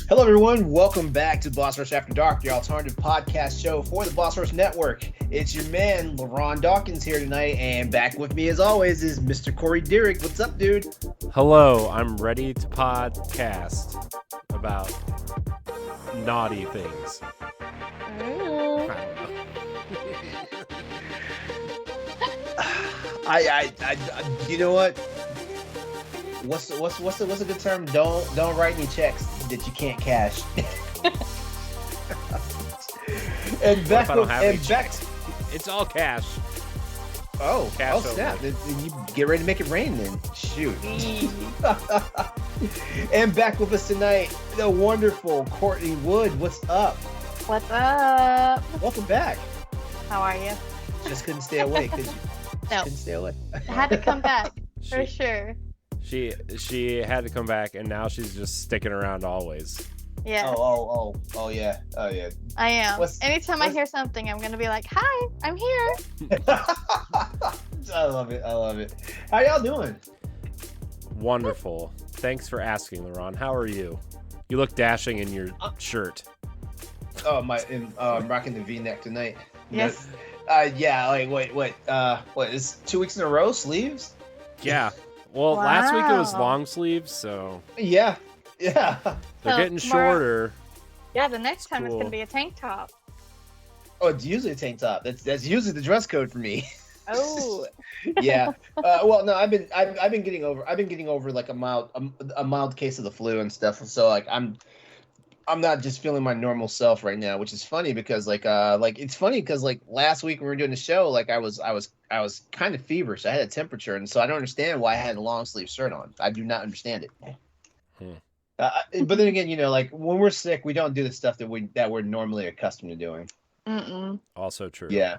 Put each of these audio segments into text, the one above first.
Hello, everyone. Welcome back to Boss Rush After Dark, your alternative podcast show for the Boss Rush Network. It's your man, LeRon Dawkins, here tonight, and back with me, as always, is Mr. Courty Dirick. What's up, dude? Hello, I'm ready to podcast about naughty things. I you know what? What's a good term? Don't write any checks that you can't cash. and back with, and back. It's all cash. Oh, cash snap! You get ready to make it rain, then. Shoot. And back with us tonight, the wonderful Courtney Wood. What's up? What's up? Welcome back. How are you? Just couldn't stay away, could you? No. Couldn't stay away. I had to come back for sure. She had to come back, and now she's just sticking around always. Yeah. Oh yeah. I am. Anytime I hear something, I'm gonna be like, "Hi, I'm here." I love it. How y'all doing? Wonderful. Thanks for asking, LeRon. How are you? You look dashing in your shirt. Oh I'm rocking the V-neck tonight. Yes. Yeah. Like, wait. What is 2 weeks in a row sleeves? Yeah. Well, last week it was long sleeves, so yeah. they're getting shorter. Yeah, the next time cool. it's gonna be a tank top. Oh, it's usually a tank top. That's usually the dress code for me. Oh. Yeah. Well, no, I've been getting over like a mild case of the flu and stuff. So like I'm not just feeling my normal self right now, which is funny because it's funny because like last week when we were doing the show, like I was kind of feverish. I had a temperature, and so I don't understand why I had a long sleeve shirt on. I do not understand it. But then again, like when we're sick, we don't do the stuff that we're normally accustomed to doing. Also true. Yeah.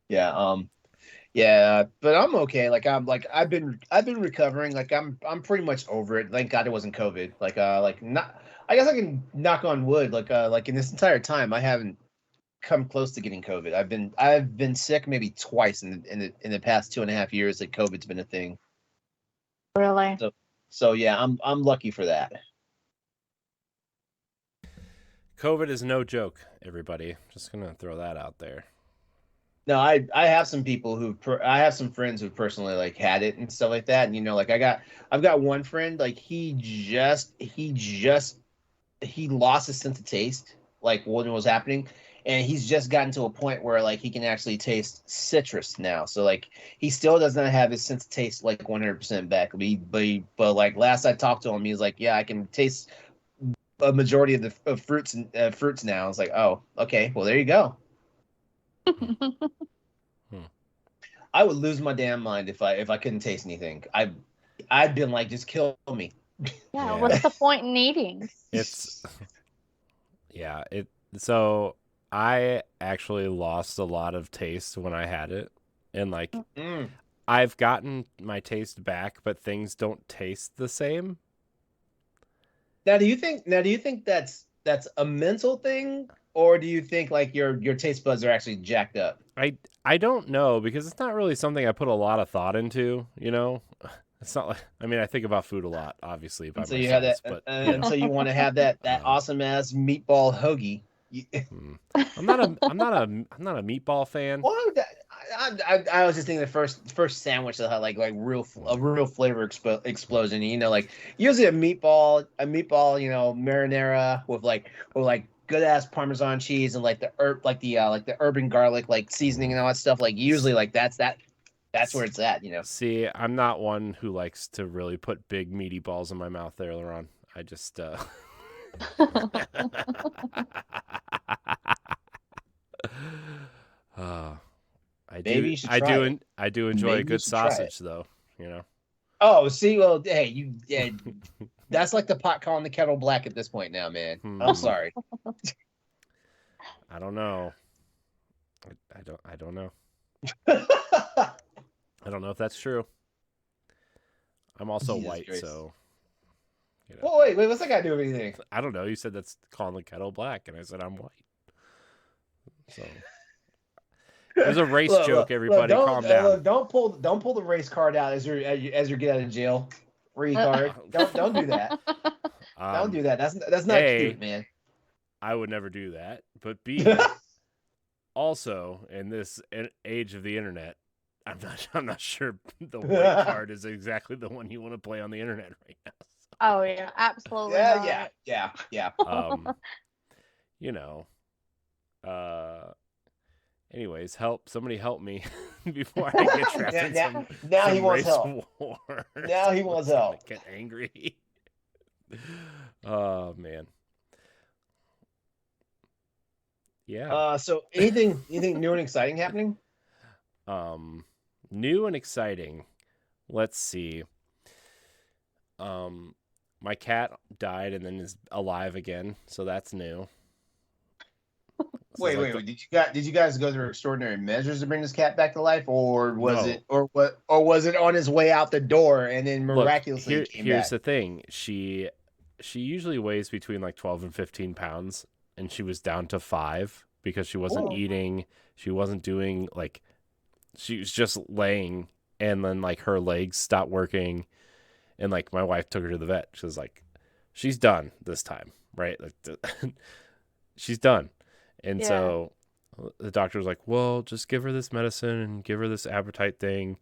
Yeah, but I'm okay. I've been recovering. Like I'm pretty much over it. Thank God it wasn't COVID. I guess I can knock on wood. Like in this entire time, I haven't come close to getting COVID. I've been sick maybe twice in the past 2.5 years that COVID's been a thing. Really? So yeah, I'm lucky for that. COVID is no joke, everybody. Just gonna throw that out there. No, I have some people I have some friends who personally like had it and stuff like that. And I've got one friend, like he lost his sense of taste like when it was happening, and he's just gotten to a point where like he can actually taste citrus now. So like he still does not have his sense of taste like 100% back. But like last I talked to him, he was like, yeah, I can taste a majority of the fruits now. I was like, oh, okay, well there you go. I would lose my damn mind if I couldn't taste anything. I'd been like, just kill me. Yeah. What's the point in eating? So I actually lost a lot of taste when I had it, and like I've gotten my taste back, but things don't taste the same. Now, do you think that's a mental thing? Or do you think like your taste buds are actually jacked up? I don't know, because it's not really something I put a lot of thought into, It's not like, I think about food a lot, obviously. So you have that, and so you want to have that awesome ass meatball hoagie. I'm not a meatball fan. Well, I was just thinking the first sandwich that had like a real flavor explosion. Like usually a meatball, marinara with good ass Parmesan cheese and the urban garlic seasoning and all that stuff. Like usually that's where it's at. See, I'm not one who likes to really put big meaty balls in my mouth there, LeRon. I just I do enjoy a good sausage though, Oh, see, well, hey, that's like the pot calling the kettle black at this point now, man. I'm sorry. I don't know. I don't know. I don't know if that's true. I'm also Jesus white, Christ. so. Well, wait, what's that got to do with anything? I don't know. You said that's calling the kettle black, and I said I'm white. So. It was a race joke, everybody. Calm down. Don't pull the race card out as you get out of jail. Free card. Don't do that. Don't do that. That's not cute, man. I would never do that. But B, also in this age of the internet, I'm not sure the white card is exactly the one you want to play on the internet right now. So. Oh yeah, absolutely. Yeah. You know. Anyways, somebody help me before I get trapped in some he wants help. War. Now he wants help. Get angry. Oh man. Yeah. So anything new and exciting happening? New and exciting. Let's see. My cat died and then is alive again, so that's new. Wait. Did you guys go through extraordinary measures to bring this cat back to life, or was it on his way out the door and then miraculously came back? Here's the thing. She usually weighs between like 12 and 15 pounds, and she was down to 5 because she wasn't eating. She wasn't doing she was just laying, and then like her legs stopped working, and like my wife took her to the vet. She was like, she's done this time, right? Like she's done. And so the doctor was like, well, just give her this medicine and give her this appetite thing.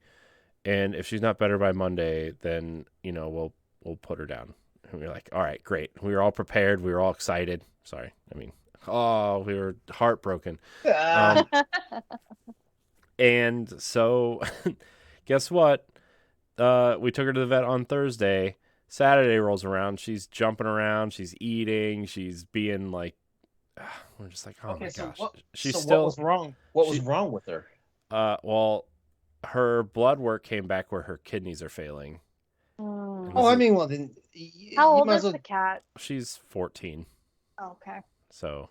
And if she's not better by Monday, then, we'll put her down. And we were like, all right, great. We were all prepared. We were all excited. Sorry. We were heartbroken. And so guess what? We took her to the vet on Thursday. Saturday rolls around. She's jumping around. She's eating. She's being like, we're just like, oh my gosh. What was wrong? What was wrong with her? Well, her blood work came back where her kidneys are failing. Then. How old is the cat? She's 14. Oh, okay. So,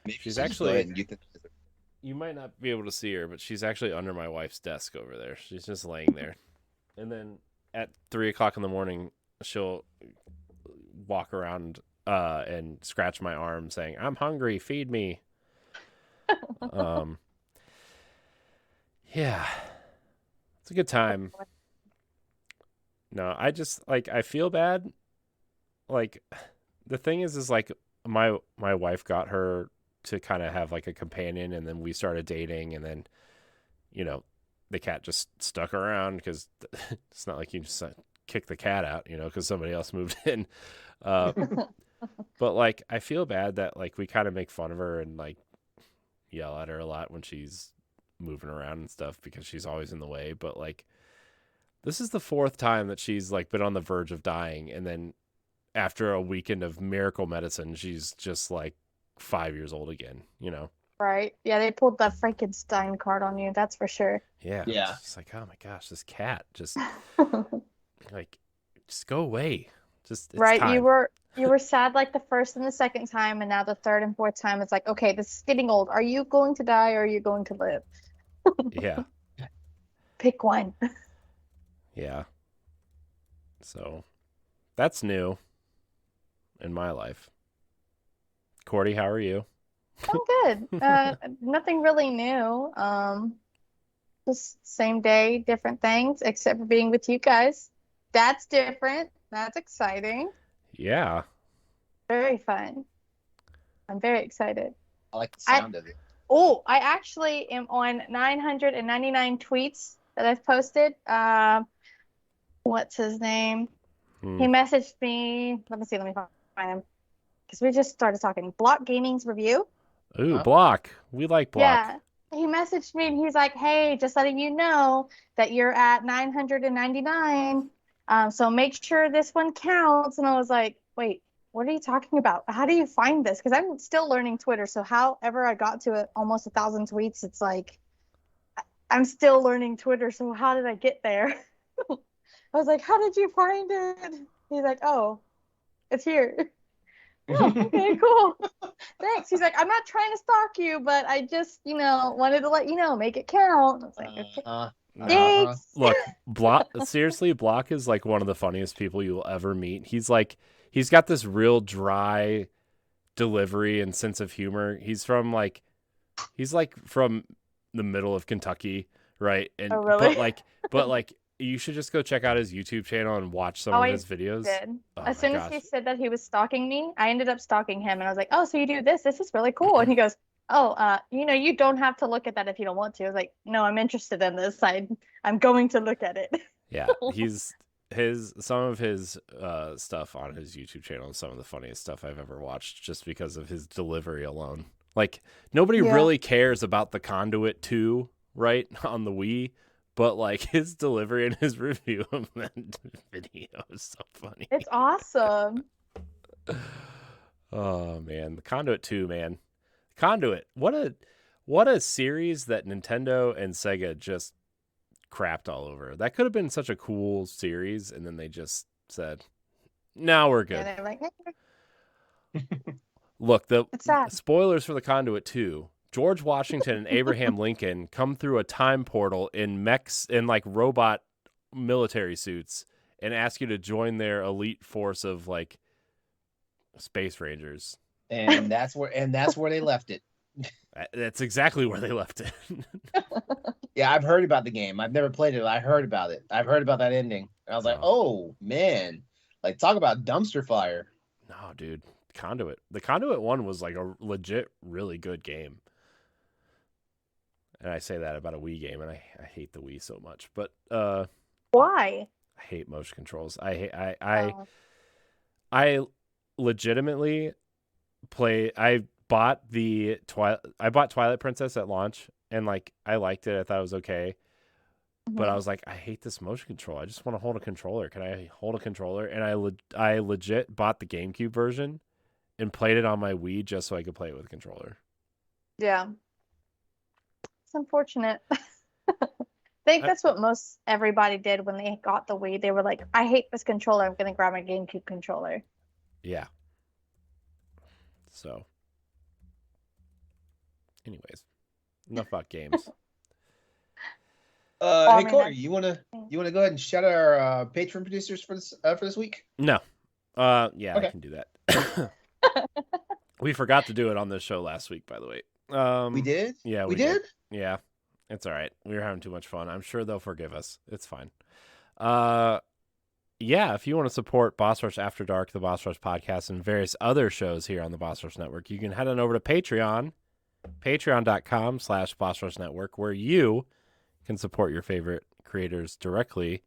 she's Maybe actually. You might not be able to see her, but she's actually under my wife's desk over there. She's just laying there, and then at 3:00 in the morning, she'll walk around and scratch my arm saying, I'm hungry, feed me. Yeah, it's a good time. No, I just I feel bad. Like the thing is like my wife got her to kind of have like a companion, and then we started dating, and then the cat just stuck around because it's not like you just kick the cat out, because somebody else moved in. But I feel bad that we kind of make fun of her and yell at her a lot when she's moving around and stuff because she's always in the way. But this is the 4th time that she's been on the verge of dying, and then after a weekend of miracle medicine, she's just 5 years old again. Right? Yeah, they pulled the Frankenstein card on you. That's for sure. Yeah. It's oh my gosh, this cat just just go away. Just right. Time. You were sad the first and the second time, and now the third and fourth time it's okay, this is getting old. Are you going to die or are you going to live? Yeah. Pick one. Yeah. So that's new in my life. Courty, how are you? I'm good. Nothing really new. Just same day, different things, except for being with you guys. That's different. That's exciting. Yeah. Very fun. I'm very excited. I like the sound of it. Oh, I actually am on 999 tweets that I've posted. What's his name? He messaged me. Let me find him. Because we just started talking. Block Gaming's review. Ooh, Block. We like Block. Yeah. He messaged me and he's like, hey, just letting you know that you're at 999. So make sure this one counts. And I was like, wait, what are you talking about? How do you find this? Because I'm still learning Twitter. So however I got to almost 1,000 tweets, it's I'm still learning Twitter. So how did I get there? I was like, how did you find it? He's like, oh, it's here. Oh, okay, cool. Thanks. He's like, I'm not trying to stalk you, but I just, wanted to let you know, make it count. I was like, okay. Thanks. Look, Block. Seriously, Block is one of the funniest people you'll ever meet. He's got this real dry delivery and sense of humor. He's from from the middle of Kentucky, right? And oh, really? but You should just go check out his YouTube channel and watch some Oh, of I his videos. did. Oh As my soon as he gosh. said that he was stalking me, I ended up stalking him, and I was like, "Oh, so you do this? This is really cool." And he goes, "Oh, you don't have to look at that if you don't want to." I was like, "No, I'm interested in this. I'm going to look at it." Yeah, some of his stuff on his YouTube channel is some of the funniest stuff I've ever watched, just because of his delivery alone. Like, nobody Yeah. really cares about the Conduit 2, right, on the Wii, but like his delivery and his review of that video is so funny. It's awesome. Oh man, the Conduit 2, man. Conduit. What a series that Nintendo and Sega just crapped all over. That could have been such a cool series, and then they just said, "No, we're good." And they're like, Look, the it's sad. spoilers for the Conduit 2. George Washington and Abraham Lincoln come through a time portal in mechs, in like robot military suits, and ask you to join their elite force of like space rangers. And that's where they left it. That's exactly where they left it. Yeah, I've heard about the game. I've never played it. I heard about it. I've heard about that ending. I was like, oh man, like talk about dumpster fire. No, dude, Conduit. The Conduit 1 was like a legit, really good game. And I say that about a Wii game, and I hate the Wii so much. But Why? I hate motion controls. I legitimately play. I bought Twilight Princess at launch, and like I liked it. I thought it was okay. But I was like, I hate this motion control. I just want to hold a controller. Can I hold a controller? And I legit bought the GameCube version and played it on my Wii just so I could play it with a controller. Yeah. It's unfortunate. I think that's what most everybody did when they got the Wii. They were like, I hate this controller. I'm going to grab my GameCube controller. Yeah. So, anyways, enough about games. Hey Courty, you wanna go ahead and shout out our Patreon producers for this week? No. Yeah, Okay. I can do that. We forgot to do it on this show last week, by the way. We did? Yeah, we did? Yeah. It's all right. We were having too much fun. I'm sure they'll forgive us. It's fine. Yeah, if you want to support Boss Rush After Dark, the Boss Rush podcast, and various other shows here on the Boss Rush Network, you can head on over to Patreon, patreon.com/Boss Rush Network, where you can support your favorite creators directly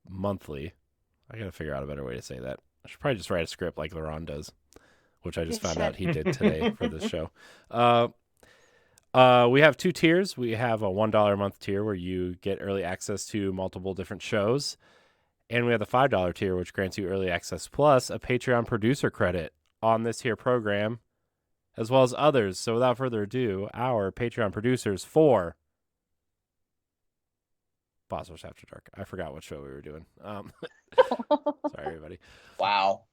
monthly. I got to figure out a better way to say that. I should probably just write a script like LeRon does, which I just found out he did today for this show. We have 2 tiers. We have a $1 a month tier where you get early access to multiple different shows. And we have the $5 tier, which grants you early access plus a Patreon producer credit on this here program, as well as others. So without further ado, our Patreon producers for Boss Rush After Dark. I forgot what show we were doing. Sorry, everybody. Wow.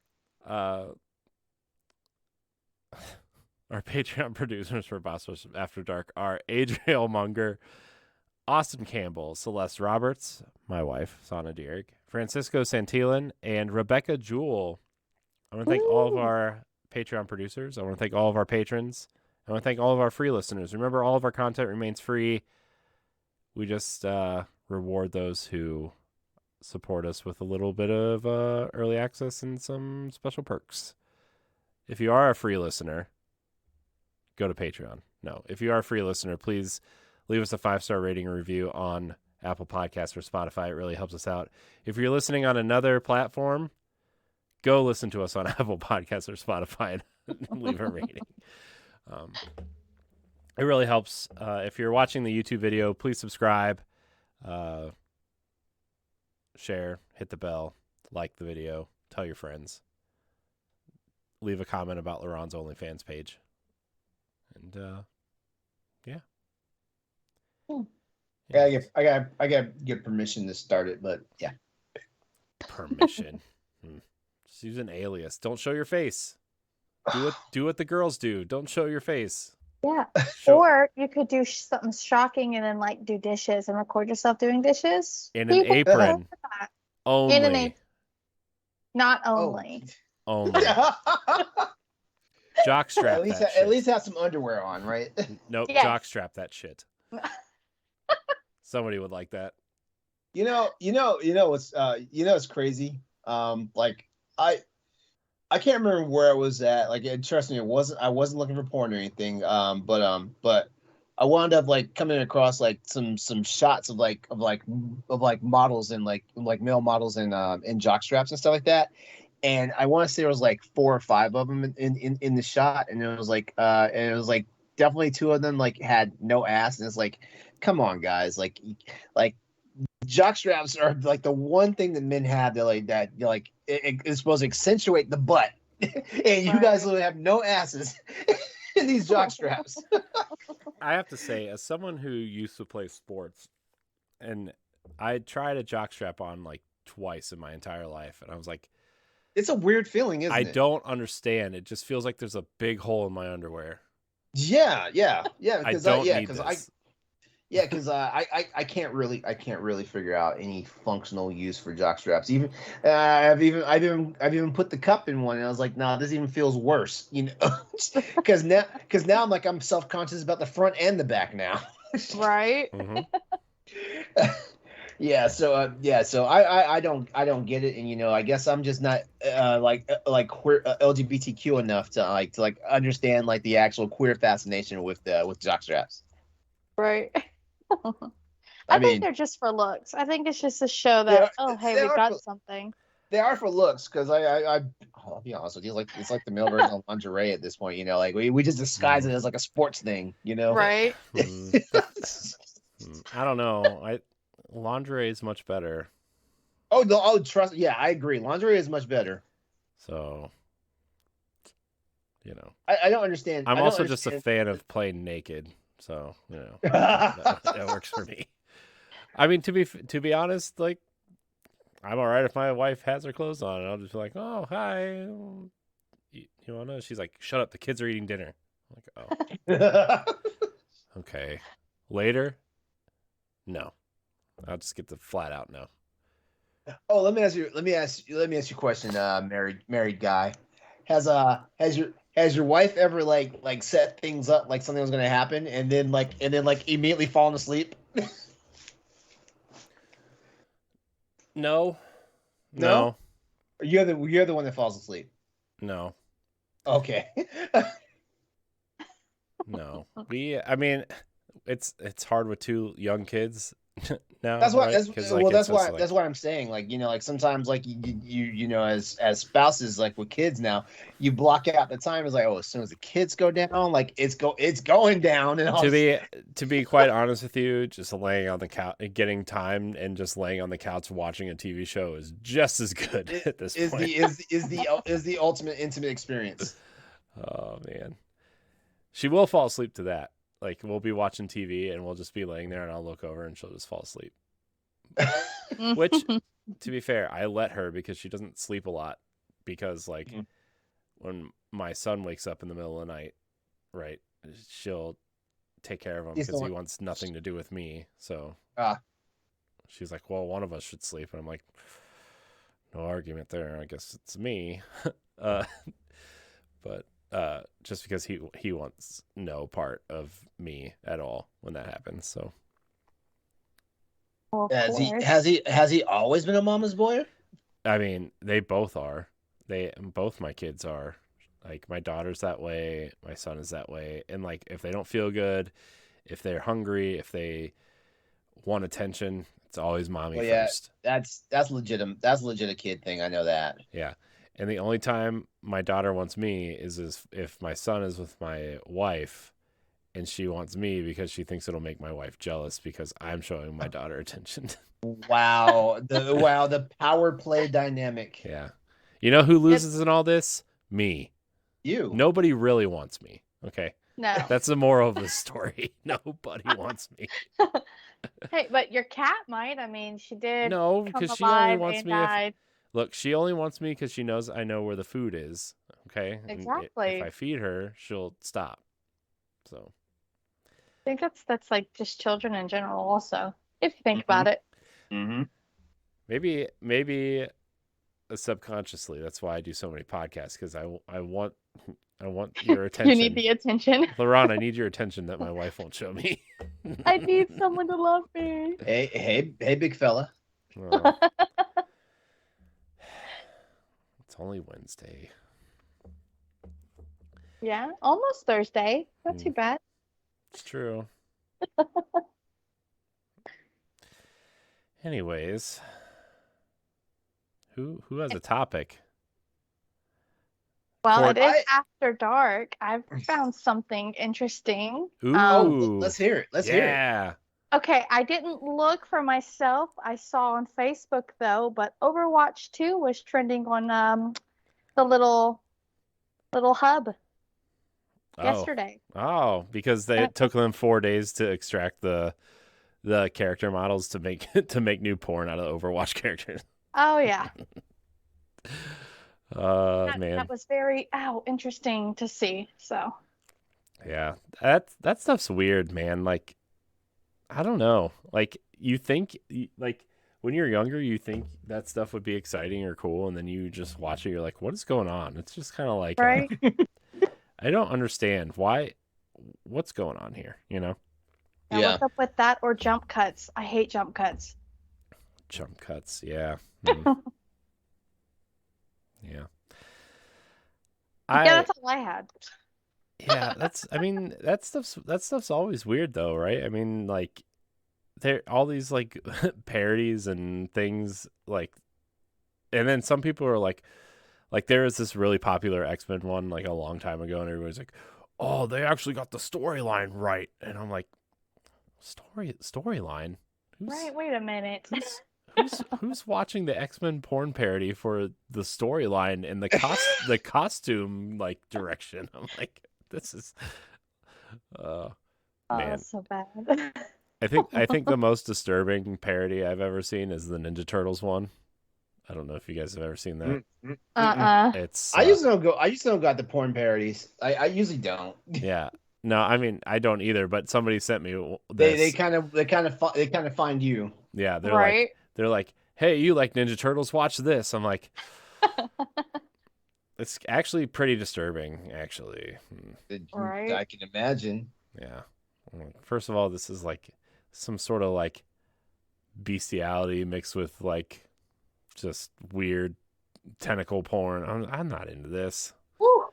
Our Patreon producers for Boss Rush After Dark are Adriel Munger, Austin Campbell, Celeste Roberts, my wife, Sana Dierig, Francisco Santillan, and Rebecca Jewell. I want to thank all of our Patreon producers. I want to thank all of our patrons. I want to thank all of our free listeners. Remember, all of our content remains free. We just reward those who support us with a little bit of early access and some special perks. If you are a free listener, go to Patreon. No, if you are a free listener, please leave us a 5-star rating and review on Apple Podcasts or Spotify. It really helps us out. If you're listening on another platform, go listen to us on Apple Podcasts or Spotify and leave a rating. It really helps. If you're watching the YouTube video, please subscribe, share, hit the bell, like the video, tell your friends, leave a comment about LeRon's OnlyFans page. And yeah. Yeah, I got get permission to start it, but yeah. Permission. Just use an alias. Don't show your face. Do what the girls do. Don't show your face. Yeah. Or you could do something shocking and then like do dishes and record yourself doing dishes. In an apron. Only. In an apron. Not only. Only. Jockstrap that shit. At least have some underwear on, right? Nope, Yes. jockstrap that shit. Somebody would like that. What's crazy. Like I can't remember where I was at. Like, trust me, I wasn't looking for porn or anything. But I wound up like coming across like some shots of models and like male models in jock straps and stuff like that. And I want to say there was like 4 or 5 of them in the shot, and it was like definitely 2 of them like had no ass, and it's like, come on, guys, like jock straps are like the one thing that men have that it's supposed to accentuate the butt, and you guys literally have no asses in these jock straps. I have to say, as someone who used to play sports, and I tried a jock strap on like twice in my entire life, and I was like, it's a weird feeling, isn't it? I don't understand. It just feels like there's a big hole in my underwear. Yeah. Because I don't need this. Because I can't really figure out any functional use for jock straps. Even I've even put the cup in one, and I was like, nah, this even feels worse, because now I'm self-conscious about the front and the back now. Right. Mm-hmm. So I don't get it, and I guess I'm just not queer LGBTQ enough to understand like the actual queer fascination with jock straps. Right. I think they're just for looks. I think it's just to show that we got something. They are for looks, because I'll be honest with you, it's like the male version of lingerie at this point. Like we just disguise it as like a sports thing, Right. I don't know. Lingerie is much better. Trust. Yeah, I agree. Lingerie is much better. So, I don't understand. I'm also just a fan of playing naked. So, that works for me. I mean, to be honest, like, I'm all right if my wife has her clothes on, and I'll just be like, oh, hi. You want to? She's like, shut up. The kids are eating dinner. I'm like, oh. Okay. Later? No. I'll just get the flat out no. Oh, let me ask you a question, married guy. Has your wife ever like set things up like something was going to happen, and then immediately fallen asleep? No. Or you're the one that falls asleep? No. Okay. No. I mean, it's hard with 2 young kids now. That's why. Right? That's why I'm saying, sometimes you as spouses, like with kids now, you block out the time. It's like, as soon as the kids go down, it's going down. And to be quite honest with you, just laying on the couch, getting time, and just laying on the couch watching a TV show is just as good at this point. Is the ultimate intimate experience. Oh man, she will fall asleep to that. Like, we'll be watching TV and we'll just be laying there, and I'll look over and she'll just fall asleep. Which, to be fair, I let her, because she doesn't sleep a lot. Because, when my son wakes up in the middle of the night, right, she'll take care of him because he wants nothing to do with me. So she's like, well, one of us should sleep. And I'm like, no argument there. I guess it's me. But just because he wants no part of me at all when that happens. So has he always been a mama's boy? I mean, they both are. Both my kids are. Like, my daughter's that way, my son is that way. And like, if they don't feel good, if they're hungry, if they want attention, it's always mommy first. That's legitimate. That's legit a kid thing. I know that. Yeah. And the only time my daughter wants me is if my son is with my wife, and she wants me because she thinks it'll make my wife jealous because I'm showing my daughter attention. Wow. The power play dynamic. Yeah. You know who loses in all this? Me. You. Nobody really wants me. Okay. No. That's the moral of the story. Nobody wants me. Hey, but your cat might. I mean, she did. No, because she only wants me. Look, she only wants me because she knows I know where the food is. Okay. Exactly. If I feed her, she'll stop. So. I think that's like just children in general, also, if you think about it. Mm-hmm. Maybe subconsciously, that's why I do so many podcasts, because I want your attention. You need the attention. LeRon, I need your attention that my wife won't show me. I need someone to love me. Hey, big fella. Well, it's only Wednesday. Yeah, almost Thursday. Not too bad. It's true. Anyways, who has a topic? Well, Court- it is after dark. I've found something interesting. Ooh, let's hear it. Let's hear it. yeah. Okay, I didn't look for myself. I saw on Facebook though, but Overwatch 2 was trending on the little hub yesterday. Oh, because it took them 4 days to extract the character models to make new porn out of Overwatch characters. Oh yeah. Man. That was very interesting to see. So Yeah. That stuff's weird, man. Like, I don't know. Like, you think like when you're younger, you think that stuff would be exciting or cool, and then you just watch it, you're like, what is going on? It's just kind of like right. I don't understand what's going on here, you know? Now, Yeah. what's up with that or jump cuts? I hate jump cuts. Jump cuts, yeah. Yeah. Yeah, that's all I had. Yeah, that stuff's always weird though, right? I mean, like there all these like parodies and things like, and then some people are like there was this really popular X-Men one like a long time ago, and everybody's like, oh, they actually got the storyline right, and I'm like, storyline? Right, wait a minute. Who's watching the X-Men porn parody for the storyline and the costume like direction? I'm like, this is man. So bad. I think the most disturbing parody I've ever seen is the Ninja Turtles one. I don't know if you guys have ever seen that. It's I used to don't got the porn parodies. I usually don't. Yeah. No, I mean I don't either, but somebody sent me this. They kind of find you. Yeah, they're right. like, hey, you like Ninja Turtles? Watch this. I'm like, it's actually pretty disturbing, actually. Right. I can imagine. Yeah. First of all, this is like some sort of like bestiality mixed with like just weird tentacle porn. I'm not into this. Woo.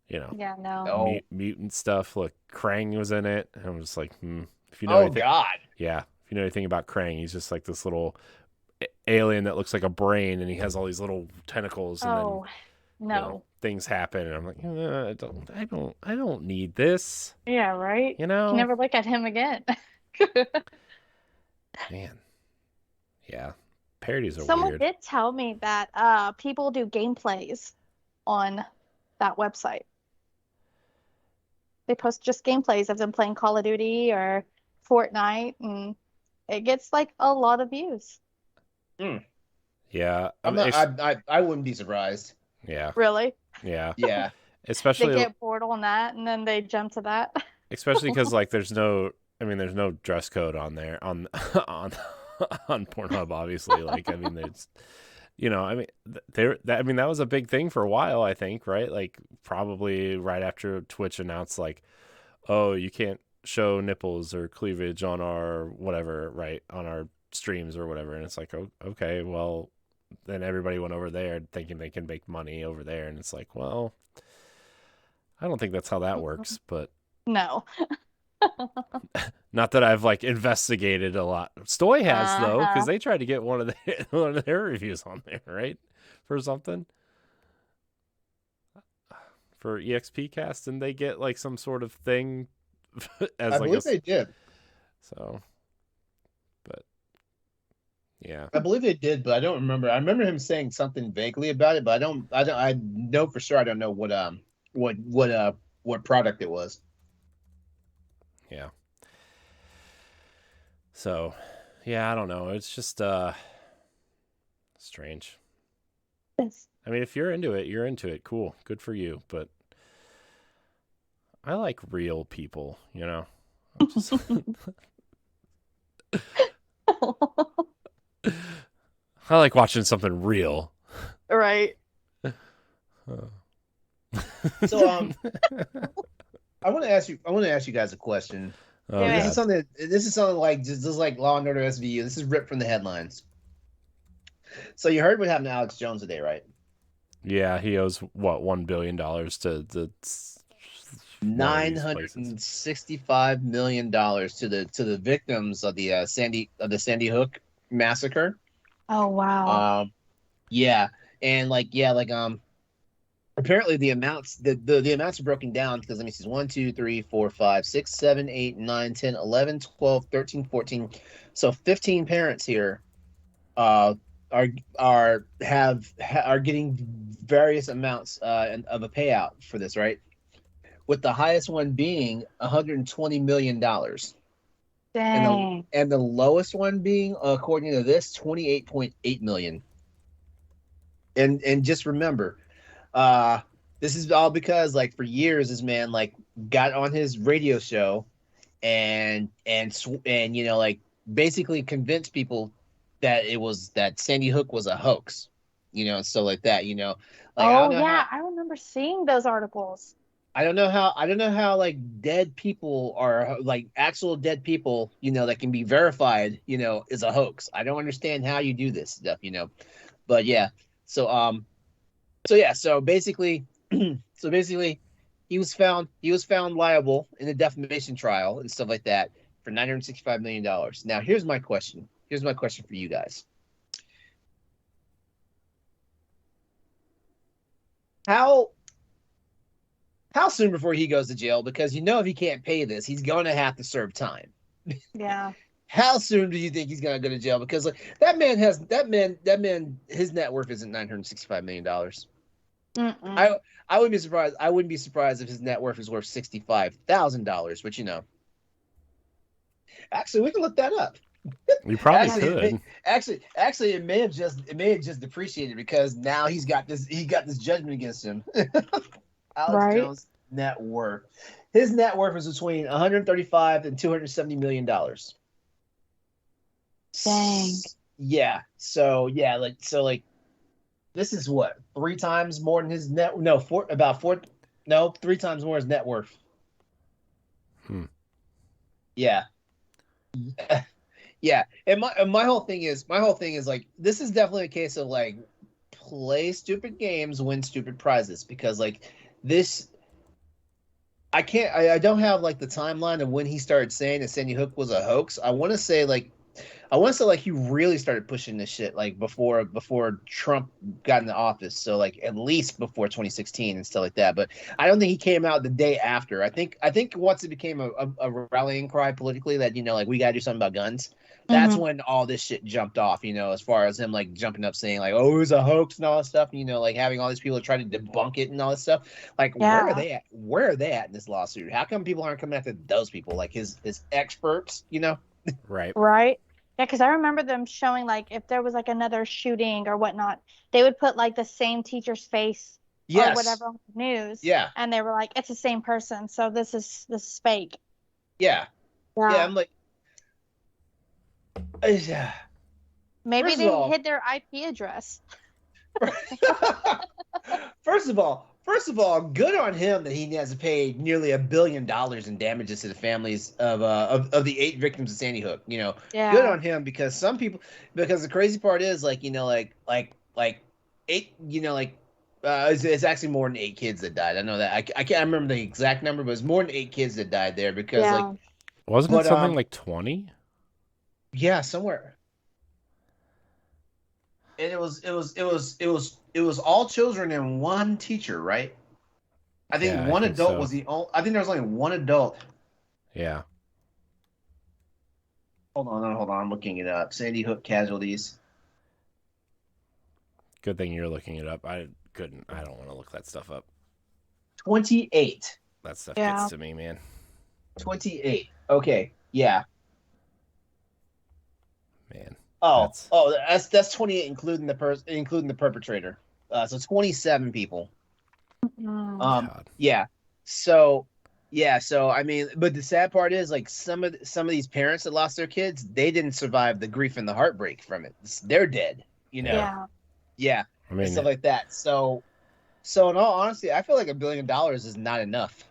You know. Yeah, no. Mutant stuff. Look, Krang was in it. And I'm just like, if you know anything, God. Yeah. If you know anything about Krang, he's just like this little alien that looks like a brain, and he has all these little tentacles, and then no. You know, things happen, and I'm like, I don't need this. Yeah, right. You know, can never look at him again. Man, yeah, parodies are Someone weird. did tell me that people do gameplays on that website. They post just gameplays of them playing Call of Duty or Fortnite, and it gets like a lot of views. Yeah, I wouldn't be surprised. Yeah. Really? Yeah. Yeah. Especially they get bored on that, and then they jump to that. Especially because like there's no dress code on there on Pornhub, obviously. Like, I mean, there's, that was a big thing for a while, I think, right? Like probably right after Twitch announced like, oh, you can't show nipples or cleavage on our whatever, right, on our streams or whatever. And it's like, oh, okay, well, then everybody went over there thinking they can make money over there, and it's like, well, I don't think that's how that works, but no. Not that I've like investigated a lot. Stoy has though, because they tried to get one of their reviews on there, right, for something for EXP cast, and they get like some sort of thing as I like believe they did. So, but yeah, I believe they did, but I don't remember. I remember him saying something vaguely about it, but I know for sure I don't know what product it was. Yeah. So, yeah, I don't know. It's just strange. Yes. I mean, if you're into it, you're into it. Cool. Good for you. But I like real people, you know? I'm just... I like watching something real. Right. So, I want to ask you guys a question. Oh, Yeah. This is something like just like Law and Order SVU. This is ripped from the headlines. So you heard what happened to Alex Jones today, right? Yeah, he owes what $1 billion to one of Nine these hundred places. and $65 million to the victims of the Sandy Hook massacre. Oh wow. Yeah, and apparently the amounts are broken down because let me see, 1 2 3 4 5 6 7 8 9 10 11 12 13 14, so 15 parents here uh are are getting various amounts of a payout for this, right, with the highest one being $120 million, Dang. and the lowest one being, according to this, 28.8 million. And just remember, uh this is all because like for years this man like got on his radio show and like basically convinced people that Sandy Hook was a hoax, and stuff like that, like Oh yeah, I remember seeing those articles. I don't know how like dead people are like actual dead people, that can be verified, is a hoax. I don't understand how you do this stuff, but yeah. So so basically so basically he was found liable in the defamation trial and stuff like that for $965 million. Now here's my question. Here's my question for you guys. How soon before he goes to jail? Because if he can't pay this, he's going to have to serve time. Yeah. How soon do you think he's going to go to jail? Because like that man his net worth isn't $965 million. Mm-mm. I wouldn't be surprised. I wouldn't be surprised if his net worth is worth $65,000. But actually, we can look that up. You probably Actually, could. it may have just depreciated because now he got this judgment against him. Alex Right. Jones' net worth. His net worth is between 135 and $270 million. Dang. Yeah. So this is what, three times more than his net. No, three times more his net worth. Yeah. Yeah. And my whole thing is like this is definitely a case of like play stupid games, win stupid prizes, because like this I don't have like the timeline of when he started saying that Sandy Hook was a hoax. I want to say like he really started pushing this shit like before Trump got in the office. So like at least before 2016 and stuff like that. But I don't think he came out the day after. I think once it became a rallying cry politically that like we gotta do something about guns. That's when all this shit jumped off, as far as him like jumping up saying like, oh, it was a hoax and all that stuff, like having all these people try to debunk it and all that stuff. Like, where are they at? Where are they at in this lawsuit? How come people aren't coming after those people, like his experts, Right. Right. Yeah, because I remember them showing like if there was like another shooting or whatnot, they would put like the same teacher's face or whatever on the news. Yeah. And they were like, it's the same person, so this is fake. Yeah. Yeah. Yeah, I'm like, Maybe First of they all- hid their IP address. First of all, good on him that he has to pay nearly $1 billion in damages to the families of the 8 victims of Sandy Hook. Yeah. Good on him, because because the crazy part is like 8, it's actually more than 8 kids that died. I know that. I can't remember the exact number, but it's more than 8 kids that died there because like wasn't it something like 20? Yeah, somewhere. And it was all children and one teacher, right? I think Yeah, one I think adult so. was the only. I think there was only one adult. Yeah. Hold on. I'm looking it up. Sandy Hook casualties. Good thing you're looking it up. I couldn't. I don't want to look that stuff up. 28. That stuff Yeah. gets to me, man. 28. Okay. Yeah. Man. Oh, that's 28 including the perpetrator. So 27 people. Mhm. God. Yeah. So I mean, but the sad part is like some of these parents that lost their kids, they didn't survive the grief and the heartbreak from it. They're dead, Yeah. Yeah. I And mean, stuff like that. So in all honesty, I feel like $1 billion is not enough.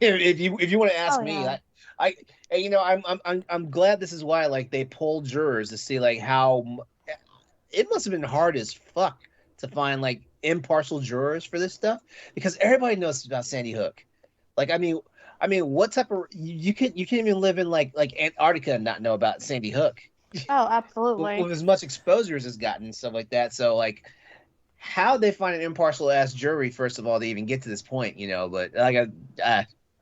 If you want to ask me, yeah. I'm glad this is why like they poll jurors to see like how it must have been hard as fuck to find like impartial jurors for this stuff because everybody knows about Sandy Hook. Like, what type of you can't even live in like Antarctica and not know about Sandy Hook Oh, absolutely. with as much exposure as it's gotten and stuff like that. So like, how they find an impartial ass jury first of all to even get to this point, you know? But like,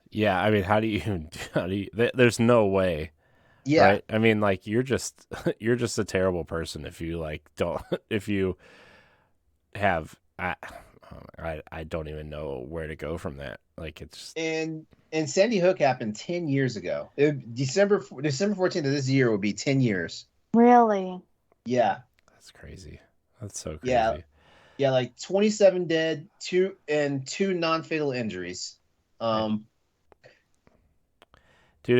yeah, I mean, how do you there's no way. yeah, Right? I mean, like you're just a terrible person if you like don't if you have I don't even know where to go from that. Like it's and Sandy Hook happened 10 years ago. December 14th of this year will be 10 years. Really? Yeah. that's crazy. That's so crazy. Yeah. Yeah, like 27 dead, two non-fatal injuries. Dude,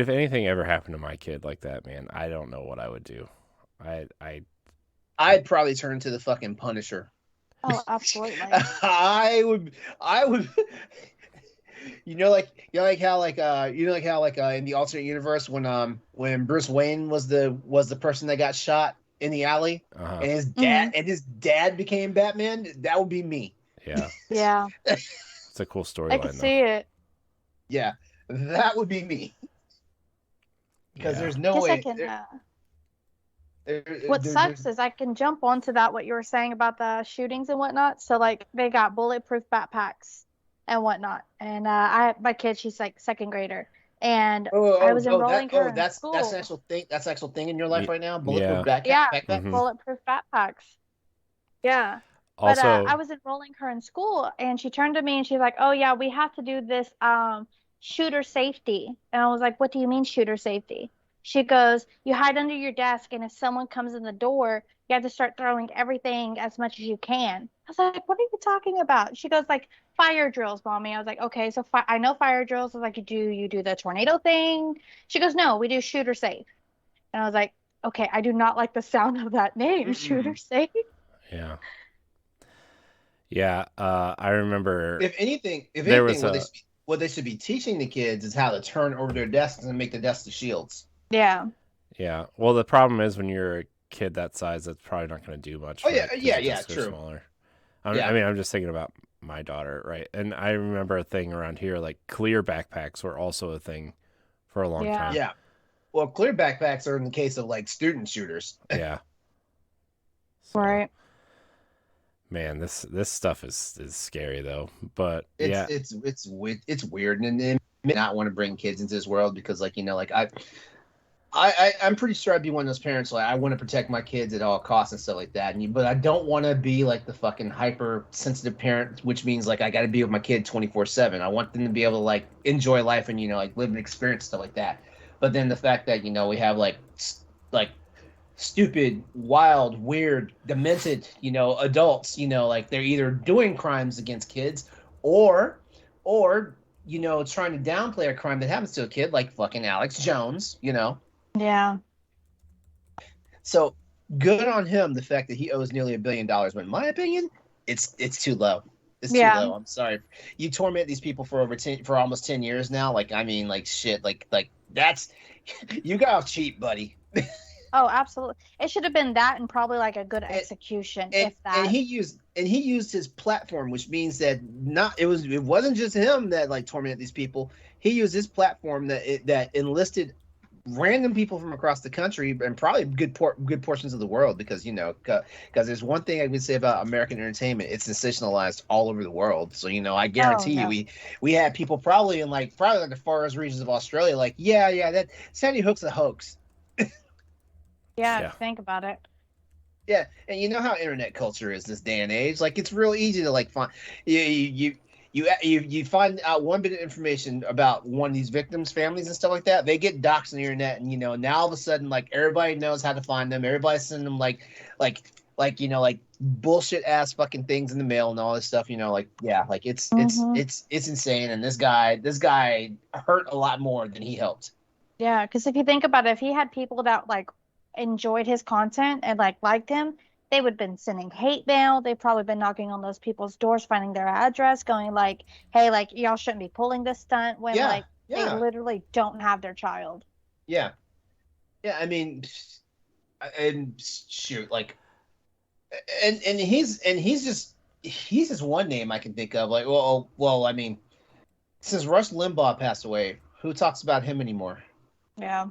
if anything ever happened to my kid like that, man, I don't know what I would do. I'd probably turn to the fucking Punisher. Oh, absolutely. I would you know how in the alternate universe when Bruce Wayne was the person that got shot in the alley and his dad became Batman, that would be me. Yeah. Yeah. It's a cool storyline. I can see it. Yeah, that would be me. Because there's no Guess way. I can, what sucks is I can jump onto that, what you were saying about the shootings and whatnot. So like they got bulletproof backpacks and whatnot. And my kid, she's like second grader. And I was enrolling her in school. That's an actual thing. That's an actual thing in your life right now. Bulletproof Yeah. backpack. Mhm. Bulletproof backpacks. Yeah. Also, But I was enrolling her in school, and she turned to me and she's like, "Oh yeah, we have to do this shooter safety." And I was like, "What do you mean shooter safety?" She goes, "You hide under your desk, and if someone comes in the door, you have to start throwing everything as much as you can." I was like, "What are you talking about?" She goes, "Like fire drills, mommy." I was like, "Okay, so I know fire drills." I was like, "Do you do the tornado thing?" She goes, "No, we do shooter safe." And I was like, "Okay, I do not like the sound of that name, shooter safe." yeah. Yeah, I remember. If anything, what they should be teaching the kids is how to turn over their desks and make the desks the shields. Yeah. Yeah. Well, the problem is when you're a kid that size, that's probably not going to do much. Oh yeah, true. Smaller. I mean, I'm just thinking about my daughter, right? And I remember a thing around here, like clear backpacks were also a thing for a long time. Yeah. Well, clear backpacks are in the case of like student shooters. Yeah. So, Right. Man, this stuff is scary though. But it's weird, and they may not want to bring kids into this world because, like, you know, like I'm pretty sure I'd be one of those parents like I want to protect my kids at all costs and stuff like that. But I don't want to be like the fucking hypersensitive parent, which means like I got to be with my kid 24/7. I want them to be able to like enjoy life and, you know, like live and experience stuff like that. But then the fact that, you know, we have like stupid, wild, weird, demented, you know, adults, you know, like they're either doing crimes against kids or, you know, trying to downplay a crime that happens to a kid, like fucking Alex Jones, you know. Yeah. So good on him, the fact that he owes nearly $1 billion, but in my opinion, it's too low. It's too low. I'm sorry. You torment these people for almost 10 years now. Like, I mean, like shit, like that's you got off cheap, buddy. Oh, absolutely. It should have been that and probably like a good execution, if that. And he used his platform, which means that it wasn't just him that like tormented these people. He used his platform that enlisted random people from across the country and probably good portions of the world, because, you know, because there's one thing I can say about American entertainment, it's sensationalized all over the world. So, you know, I guarantee you we had people probably in like the farthest regions of Australia like, yeah, that Sandy Hook's a hoax. Yeah, think about it. Yeah, and you know how internet culture is this day and age. Like, it's real easy to like find you find out one bit of information about one of these victims' families and stuff like that. They get doxxed on the internet, and, you know, now all of a sudden, like, everybody knows how to find them. Everybody's sending them like you know, like bullshit ass fucking things in the mail and all this stuff. You know, like, yeah, like it's insane. And this guy hurt a lot more than he helped. Yeah, because if you think about it, if he had people that like enjoyed his content and like liked him, they would have been sending hate mail. They've probably been knocking on those people's doors, finding their address, going like, "Hey, like, y'all shouldn't be pulling this stunt," when they literally don't have their child. Yeah. Yeah, I mean, and shoot, like, and he's just one name I can think of. Like, well, I mean, since Rush Limbaugh passed away, who talks about him anymore? Yeah.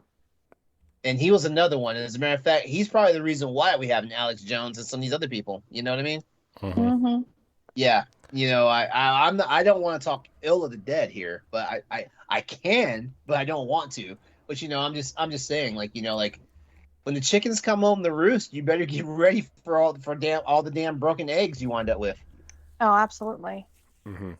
And he was another one. And as a matter of fact, he's probably the reason why we have an Alex Jones and some of these other people. You know what I mean? Mm-hmm. Yeah. You know, I'm not, I don't want to talk ill of the dead here, but I can, but I don't want to. But you know, I'm just saying, like, you know, like when the chickens come home to roost, you better get ready for all the damn broken eggs you wind up with. Oh, absolutely. Mm-hmm.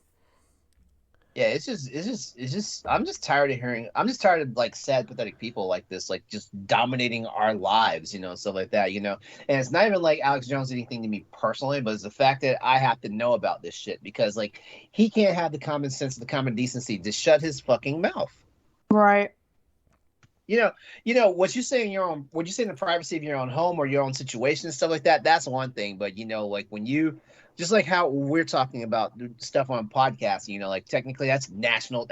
Yeah, it's just I'm just tired of hearing. I'm just tired of like sad, pathetic people like this, like just dominating our lives, you know, stuff like that, you know. And it's not even like Alex Jones did anything to me personally, but it's the fact that I have to know about this shit because like he can't have the common sense, the common decency to shut his fucking mouth. Right. You know what you say in your own, what you say in the privacy of your own home or your own situation and stuff like that. That's one thing, but you know, like when you, just like how we're talking about stuff on podcasts, you know, like technically that's national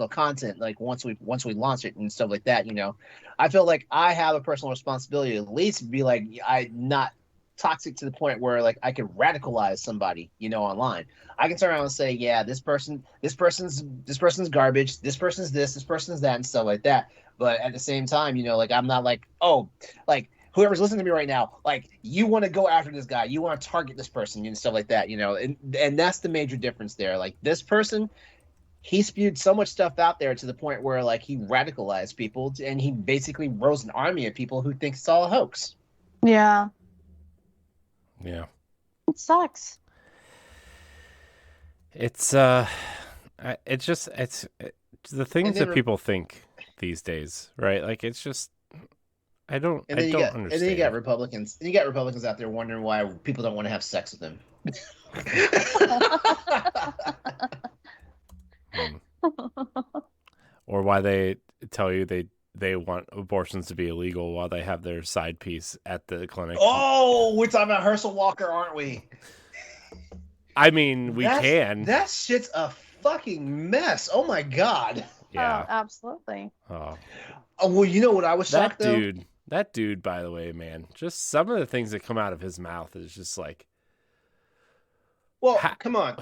content. Like once we launch it and stuff like that, you know, I feel like I have a personal responsibility to at least be like I not toxic to the point where like I could radicalize somebody, you know, online. I can turn around and say, yeah, this person's garbage, this person's this person's that, and stuff like that. But at the same time, you know, like I'm not like, oh, like whoever's listening to me right now, like you want to go after this guy, you want to target this person and stuff like that, you know, and that's the major difference there. Like this person, he spewed so much stuff out there to the point where like he radicalized people and he basically rose an army of people who think it's all a hoax. Yeah. Yeah. It sucks. It's it's the things that people think these days, right? Like it's just I don't understand. And then you got Republicans. And you got Republicans out there wondering why people don't want to have sex with them. Or why they tell you they want abortions to be illegal while they have their side piece at the clinic. Oh, we're talking about Herschel Walker, aren't we? I mean, can. That shit's a fucking mess. Oh my god. Yeah. Oh, absolutely. Oh. Well, you know what I was shocked though? That dude, by the way, man, just some of the things that come out of his mouth is just like. Well, come on.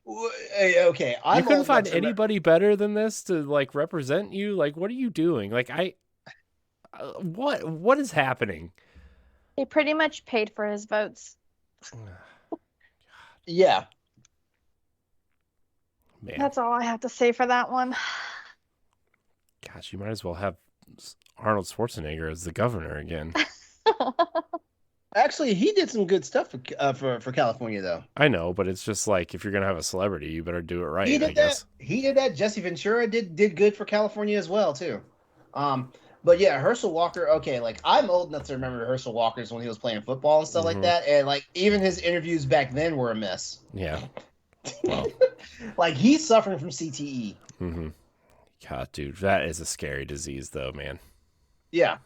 Okay, you couldn't find anybody better than this to like represent you. Like, what are you doing? Like, what is happening? He pretty much paid for his votes. Yeah. Man. That's all I have to say for that one. Gosh, you might as well have Arnold Schwarzenegger as the governor again. Actually, he did some good stuff for California, though. I know, but it's just like if you're gonna have a celebrity, you better do it right. He did I guess. He did that. Jesse Ventura did good for California as well too. But yeah, Herschel Walker. Okay, like I'm old enough to remember Herschel Walker's when he was playing football and stuff like that, and like even his interviews back then were a mess. Yeah. Well, like he's suffering from CTE. Mm-hmm. God, dude, that is a scary disease, though, man. Yeah.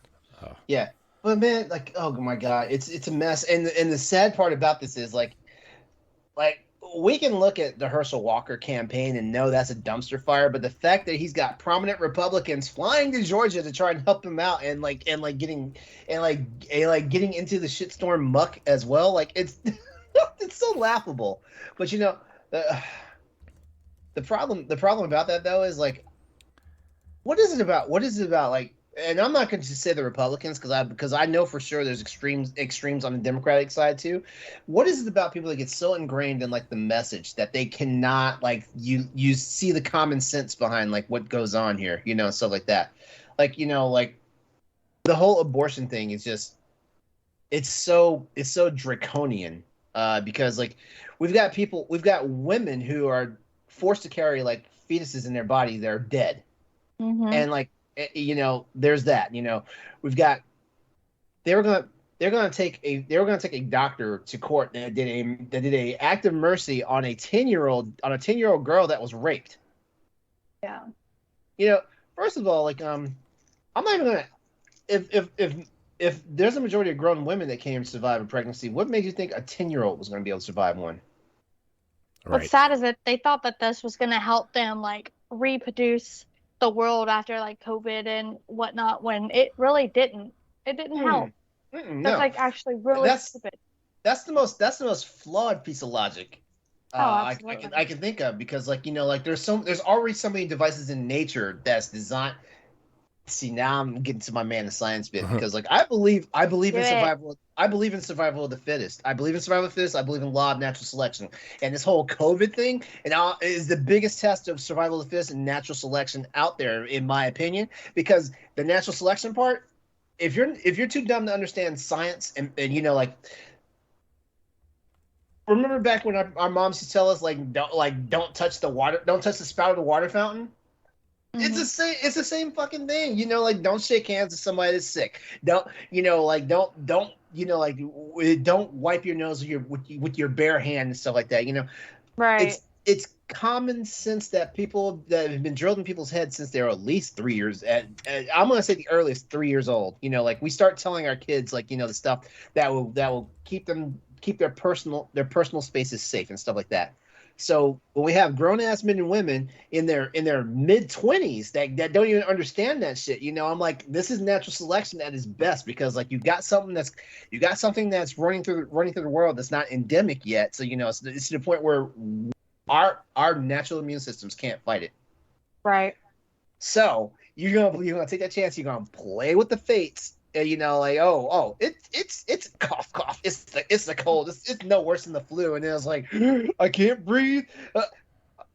Oh. Yeah. But man, like, oh my god, it's a mess. And the sad part about this is like we can look at the Herschel Walker campaign and know that's a dumpster fire, but the fact that he's got prominent Republicans flying to Georgia to try and help him out and getting into the shitstorm muck as well, like it's it's so laughable. But you know, the problem about that though is like, what is it about like? And I'm not going to say the Republicans because I know for sure there's extremes on the Democratic side too. What is it about people that get so ingrained in like the message that they cannot like you see the common sense behind like what goes on here, you know, stuff like that. Like, you know, like the whole abortion thing is just it's so draconian because like we've got women who are forced to carry like fetuses in their body that are dead. Mm-hmm. And like, you know, there's that, you know, we've got, they were going to take a doctor to court that did a act of mercy on a 10-year-old girl that was raped. Yeah. You know, first of all, like, I'm not even going to, if there's a majority of grown women that can't survive a pregnancy, what made you think a 10-year-old was going to be able to survive one? Right. What's sad is that they thought that this was going to help them like reproduce the world after like COVID and whatnot, when it really didn't. It didn't help. That's no. like actually really stupid. That's the most flawed piece of logic Absolutely. I can think of, because like, like there's already so many devices in nature that's designed. See, now I'm getting to my man the science bit, because like I believe Do in it. survival. I believe in survival of the fittest. I believe in survival of the fittest. I believe in law of natural selection. And this whole COVID thing is the biggest test of survival of the fittest and natural selection out there, in my opinion. Because the natural selection part, if you're too dumb to understand science, and like, remember back when our moms used to tell us don't touch the water, don't touch the spout of the water fountain. It's the same. It's the same fucking thing. Like, don't shake hands with somebody that's sick. Don't don't wipe your nose with your bare hand and stuff like that. Right. It's common sense that people that have been drilled in people's heads since they were at least 3 years. I'm gonna say the earliest 3 years old. Like, we start telling our kids the stuff that will keep their personal spaces safe and stuff like that. So when we have grown ass men and women in their mid-20s that don't even understand that shit, I'm like, this is natural selection at its best, because like you got something that's running through the world that's not endemic yet. So it's to the point where our natural immune systems can't fight it. Right. So you're gonna take that chance. You're gonna play with the fates. And it's cough. It's the cold. It's no worse than the flu. And then it's like, I can't breathe.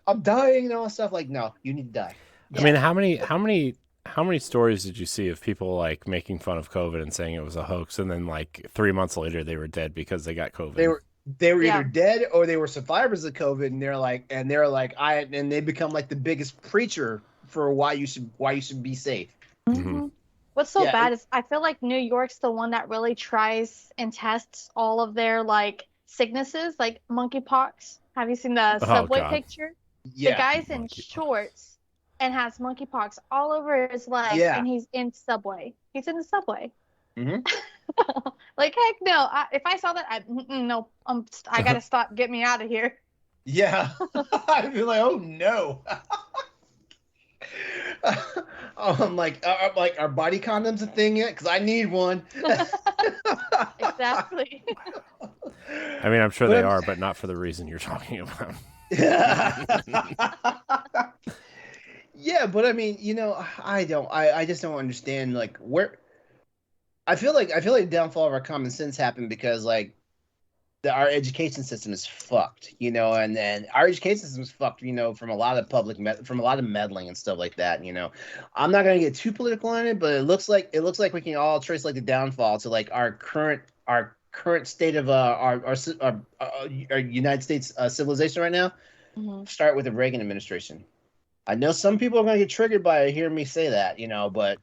I'm dying. Stuff like, no, you need to die. I mean, how many stories did you see of people like making fun of COVID and saying it was a hoax, and then like 3 months later they were dead because they got COVID? They were either dead or they were survivors of COVID, and they're like and they become like the biggest preacher for why you should be safe. Mm-hmm. What's so bad is I feel like New York's the one that really tries and tests all of their like sicknesses, like monkeypox. Have you seen the subway picture? Yeah. The guy's in shorts and has monkeypox all over his leg, and he's in subway. He's in the subway. Mm-hmm. Like, heck no. If I saw that, no, I gotta stop. Get me out of here. Yeah. I'd be like, oh no. I'm like, are body condoms a thing yet? Because I need one. Exactly. I mean, I'm sure they are, but not for the reason you're talking about. Yeah, but I mean, I just don't understand like where. I feel like the downfall of our common sense happened because like our education system is fucked, and then our education system is fucked, from a lot of from a lot of meddling and stuff like that. I'm not gonna get too political on it, but it looks like we can all trace like the downfall to like our current state of our United States civilization right now. Mm-hmm. Start with the Reagan administration. I know some people are gonna get triggered by hearing me say that,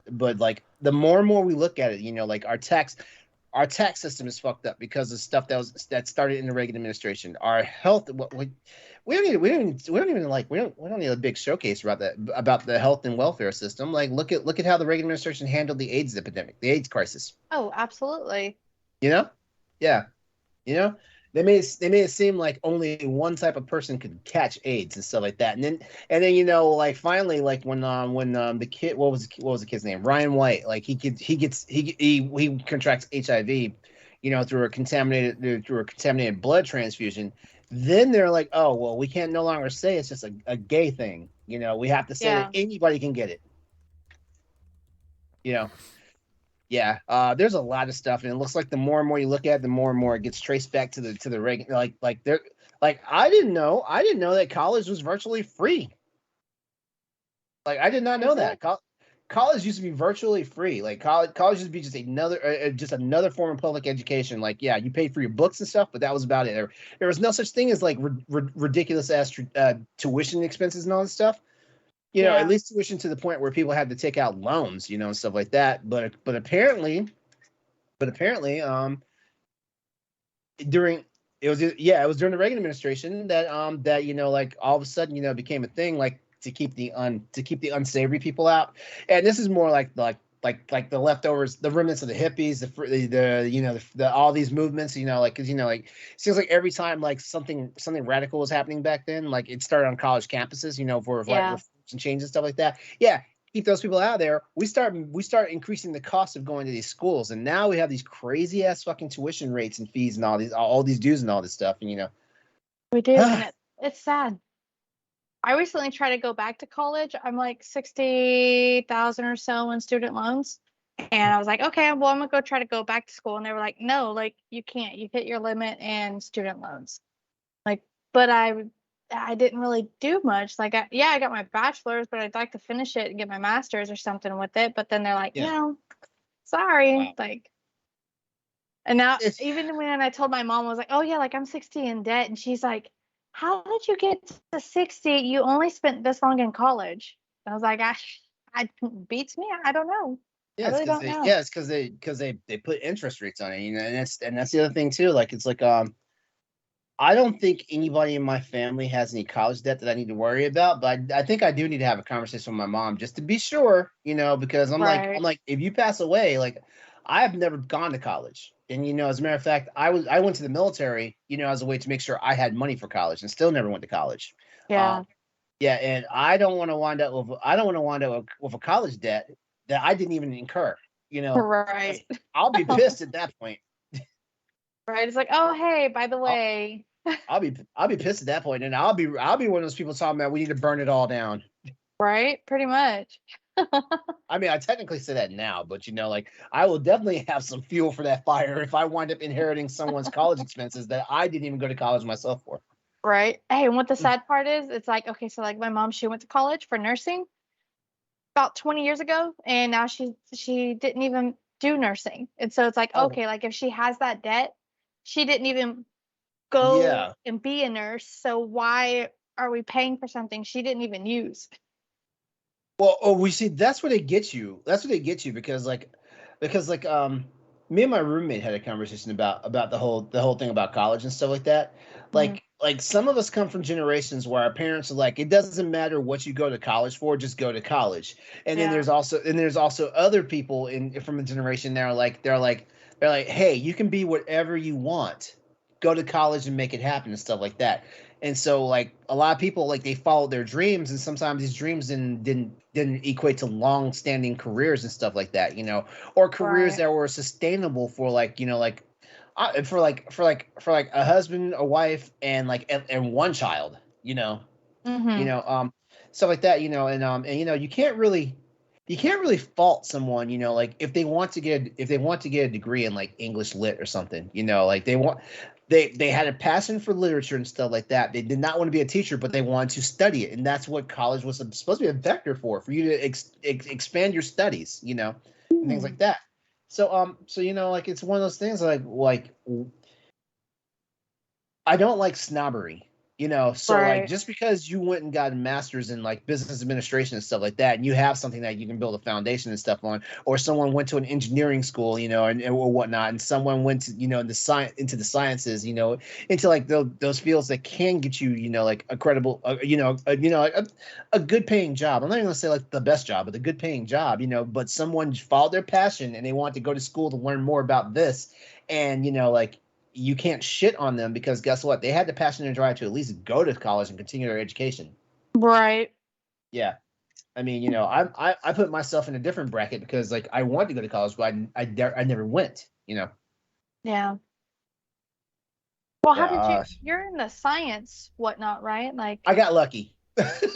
but like the more and more we look at it, like our tax system is fucked up because of stuff that started in the Reagan administration. Our health, we don't need a big showcase about the health and welfare system. Like look at how the Reagan administration handled the AIDS epidemic, the AIDS crisis. Oh, absolutely. Yeah. They made it seem like only one type of person could catch AIDS and stuff like that. And then like finally, like when the kid, what was the kid's name? Ryan White, like he contracts HIV, through a contaminated blood transfusion. Then they're like, oh well, we can't no longer say it's just a gay thing. We have to say that anybody can get it. Yeah, there's a lot of stuff, and it looks like the more and more you look at it, the more and more it gets traced back to the Reagan. I didn't know that college was virtually free. Like I did not know that college used to be virtually free. Like college used to be just another form of public education. Like you paid for your books and stuff, but that was about it. There was no such thing as like ridiculous ass tuition expenses and all this stuff. At least tuition to the point where people had to take out loans, and stuff like that. But apparently, during it was during the Reagan administration that like all of a sudden became a thing, like to keep the unsavory people out. And this is more like the leftovers, the remnants of the hippies, the all these movements, because it seems like every time like something radical was happening back then, like it started on college campuses, for like reforms and changes and stuff like that. Yeah, keep those people out of there, we start increasing the cost of going to these schools, and now we have these crazy ass fucking tuition rates and fees and all these dues and all this stuff, and We do, and it's sad. I recently tried to go back to college. I'm like 60,000 or so in student loans. And I was like, okay, well, I'm gonna go try to go back to school. And they were like, no, like you can't. You hit your limit in student loans. Like, but I didn't really do much. Like, I got my bachelor's, but I'd like to finish it and get my master's or something with it. But then they're like, sorry. Wow. Like, and now even when I told my mom, I was like, oh yeah, like I'm 60 in debt, and she's like, how did you get to 60? You only spent this long in college. And I was like, I beats me. I don't know. Yeah, I really don't know. Yeah, it's because they put interest rates on it, and that's the other thing too. Like it's like I don't think anybody in my family has any college debt that I need to worry about, but I think I do need to have a conversation with my mom just to be sure, because I'm like if you pass away, like I have never gone to college. And as a matter of fact, I went to the military, as a way to make sure I had money for college, and still never went to college. Yeah. Yeah, and I don't want to wind up with a college debt that I didn't even incur. Right. I'll be pissed at that point. Right. It's like, oh hey, by the way. I'll be pissed at that point, and I'll be one of those people talking about we need to burn it all down. Right. Pretty much. I mean, I technically say that now, but like I will definitely have some fuel for that fire if I wind up inheriting someone's college expenses that I didn't even go to college myself for. Right. Hey, and what the sad part is, it's like, okay, so like my mom, she went to college for nursing about 20 years ago, and now she didn't even do nursing. And so it's like, okay, like if she has that debt, she didn't even go and be a nurse. So why are we paying for something she didn't even use? Well, we see that's what it gets you. That's what it gets you because me and my roommate had a conversation about the whole thing about college and stuff like that. Like some of us come from generations where our parents are like, it doesn't matter what you go to college for, just go to college. And then there's also other people from a generation that are like they're like, hey, you can be whatever you want. Go to college and make it happen and stuff like that. And so like a lot of people like they followed their dreams, and sometimes these dreams didn't equate to long-standing careers and stuff like that, or careers that were sustainable for for a husband, a wife, and and one child, stuff like that, and you can't really fault someone, like if they want to get a degree in like English lit or something, like they had a passion for literature and stuff like that. They did not want to be a teacher, but they wanted to study it, and that's what college was supposed to be a vector for you to expand your studies, and things like that. So like it's one of those things like I don't like snobbery. Like just because you went and got a master's in like business administration and stuff like that, and you have something that you can build a foundation and stuff on, or someone went to an engineering school, and or whatnot, and someone went to, into the sciences, into like those fields that can get you, like a credible, a good paying job. I'm not even gonna say like the best job, but a good paying job, but someone followed their passion and they want to go to school to learn more about this, and like, you can't shit on them because guess what? They had the passion and drive to at least go to college and continue their education. Right. Yeah. I mean, I put myself in a different bracket because like I wanted to go to college, but I never went, Yeah. Well, how did you're in the science whatnot, right? Like I got lucky.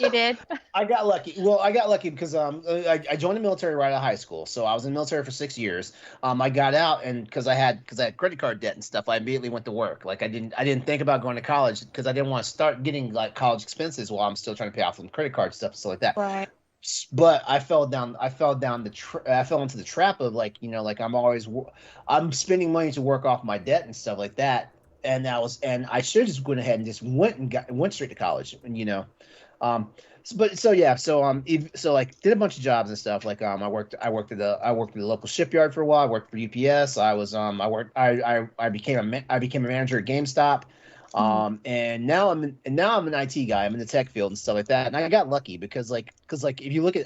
You did? I got lucky. Well, I got lucky because I joined the military right out of high school. So I was in the military for 6 years. I got out, and because I had credit card debt and stuff, I immediately went to work. Like I didn't think about going to college because I didn't want to start getting like college expenses while I'm still trying to pay off some credit card stuff and stuff like that. Right. But I fell into the trap of like, like I'm spending money to work off my debt and stuff like that. And I should have just went ahead and just went straight to college, and so like did a bunch of jobs and stuff. Like I worked at the local shipyard for a while. I worked for UPS. I became a manager at GameStop. And now I'm an IT guy. I'm in the tech field and stuff like that. And I got lucky because if you look at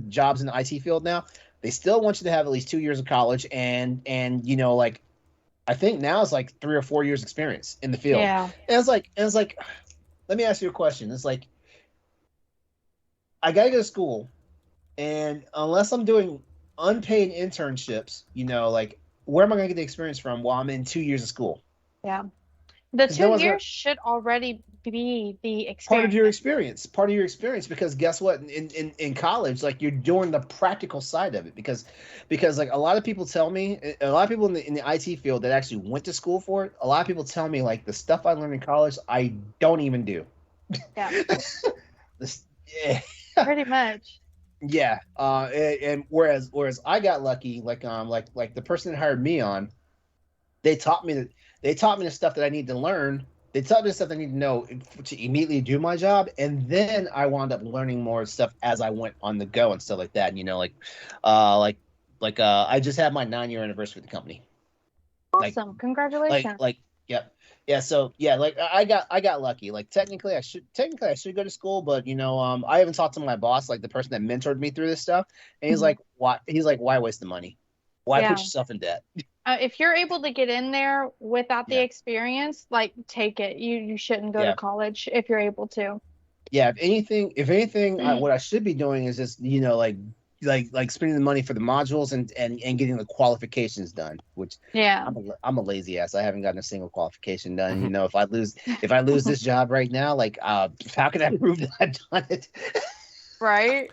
jobs in the IT field now, they still want you to have at least 2 years of college and like I think now it's like 3 or 4 years experience in the field. Yeah. And it's like, let me ask you a question. It's like, I gotta go to school, And unless I'm doing unpaid internships, like where am I going to get the experience from while I'm in 2 years of school? Yeah. The Because no two one's going to years should already be the part of your experience. experience, because guess what, in college, like, you're doing the practical side of it, because like a lot of people tell me, a lot of people in the IT field that actually went to school for it, a lot of people tell me like the stuff I learned in college I don't even do. Yeah, This, yeah. pretty much. Yeah, and whereas I got lucky, like the person that hired me on, they taught me that they taught me the stuff that I need to learn. They taught me the stuff I need to know to immediately do my job, and then I wound up learning more stuff as I went on the go and stuff like that. Uh, like I just had my 9-year anniversary with the company. Like Awesome. Congratulations. yep. Yeah, so yeah, like I got lucky. Like technically I should go to school, but I even talked to my boss, like the person that mentored me through this stuff, and he's Mhm. like, why waste the money? Why put Yeah. yourself in debt? If you're able to get in there without the Yeah. experience, like take it. You shouldn't go to Yeah. college if you're able to. Yeah, if anything, what I should be doing is just like spending the money for the modules and getting the qualifications done. Which Yeah. I'm a lazy ass. I haven't gotten a single qualification done. If I lose this job right now, like how can I prove that I've done it? Right.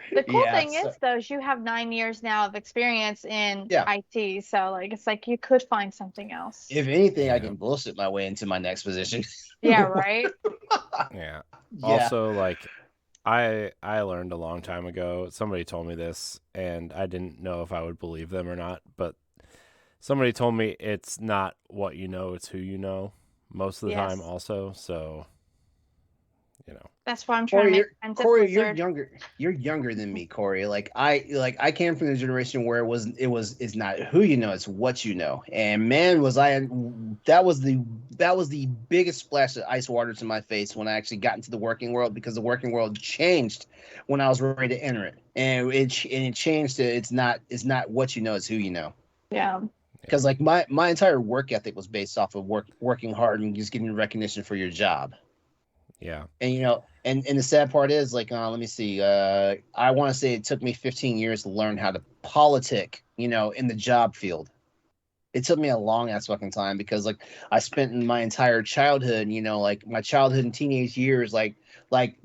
The cool Yeah, thing is, though, is you have 9 years now of experience in Yeah. IT. So, like, it's like you could find something else. If anything, I Yeah. can bullshit my way into my next position. Yeah, right? Yeah. Yeah. Also, like, I learned a long time ago. Somebody told me this, and I didn't know if I would believe them or not. But somebody told me it's not what you know, it's who you know. Most of the time, Yes. also. So, That's why I'm trying to make friends with Corey, you're Blizzard. younger. You're younger than me, Corey. I came from the generation where it's not who you know, it's what you know. And man, that was the biggest splash of ice water to my face when I actually got into the working world, because the working world changed when I was ready to enter it. And it changed to it's not what you know, it's who you know. Yeah. Because like my entire work ethic was based off of working hard and just getting recognition for your job. yeah. And and the sad part is, like, let me see, I want to say it took me 15 years to learn how to politic, in the job field. It took me a long ass fucking time, because like I spent my entire childhood, like my childhood and teenage years, like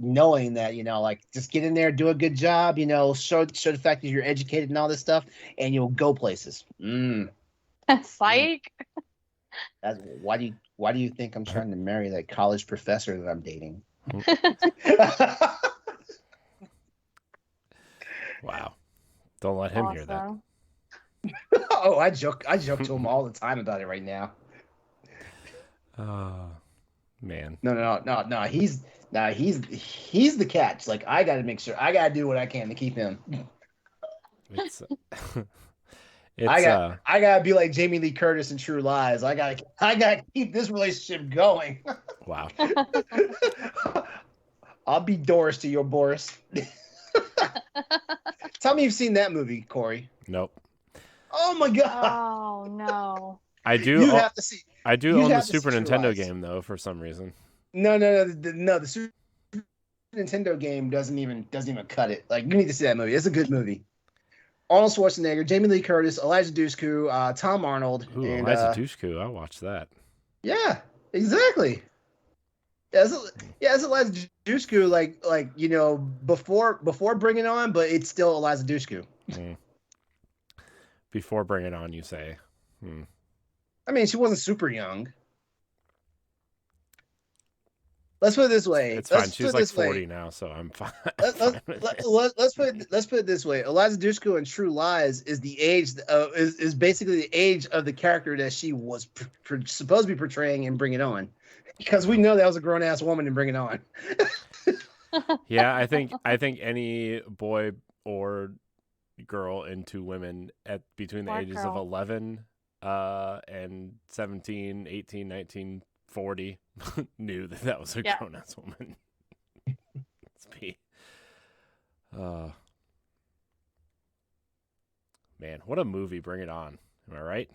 knowing that, like, just get in there, do a good job, show the fact that you're educated and all this stuff, and you'll go places. Psych. That's why do you think I'm trying to marry that college professor that I'm dating? Wow. Don't let him hear that. Awesome. Oh, I joke to him all the time about it right now. Oh, man. No. He's the catch. Like, I got to make sure, I got to do what I can to keep him. It's I got to be like Jamie Lee Curtis in True Lies. I got to keep this relationship going. wow. I'll be Doris to your Boris. Tell me you've seen that movie, Corey. Nope. Oh my god. Oh, no. I do. You have to see. I do you'd own the have to see Super True Nintendo Lies. game though, for some reason. No. The Super Nintendo game doesn't even cut it. Like, you need to see that movie. It's a good movie. Arnold Schwarzenegger, Jamie Lee Curtis, Elijah Dushku, Tom Arnold. Ooh, and, Eliza Dushku. I watched that. Yeah, exactly. Yeah, it's Eliza Dushku, before Bring It On, but it's still Eliza Dushku. Before Bring It On, you say? I mean, she wasn't super young. Let's put it this way. It's fine. She's like 40 now, so I'm fine. Let's put it this way. Eliza Dushku in True Lies is the age is basically the age of the character that she was supposed to be portraying in Bring It On, because we know that was a grown ass woman in Bring It On. Yeah, I think any boy or girl into women at between the ages of 11 and 17, 18, 19, 40 knew that was a grown ass woman. Let's be. Man, what a movie! Bring It On. Am I right?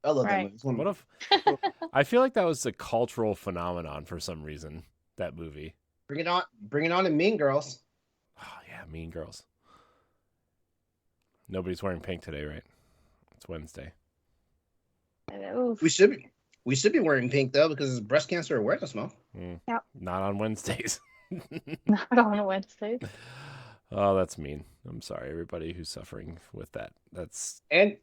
I love that movie. What if? I feel like that was a cultural phenomenon for some reason. That movie. Bring it on, and Mean Girls. Oh yeah, Mean Girls. Nobody's wearing pink today, right? It's Wednesday. Oof. We should be wearing pink though because it's Breast Cancer Awareness Month. Yep. Not on Wednesdays. Not on a Wednesday. Oh, that's mean. I'm sorry, everybody who's suffering with that. That's And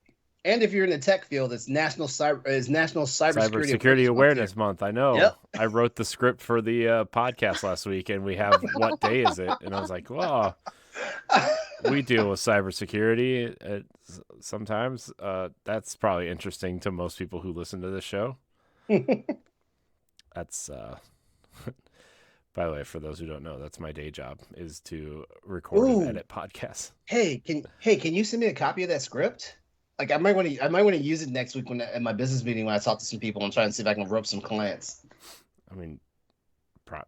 if you're in the tech field, it's National Cybersecurity Awareness Month. I know. Yep. I wrote the script for the podcast last week, and we have what day is it? And I was like, "Wow, we deal with cybersecurity sometimes." That's probably interesting to most people who listen to this show. That's. By the way, for those who don't know, that's my day job, is to record and edit podcasts. Hey, can you send me a copy of that script? Like I might want to use it next week at my business meeting when I talk to some people and try and see if I can rope some clients. I mean,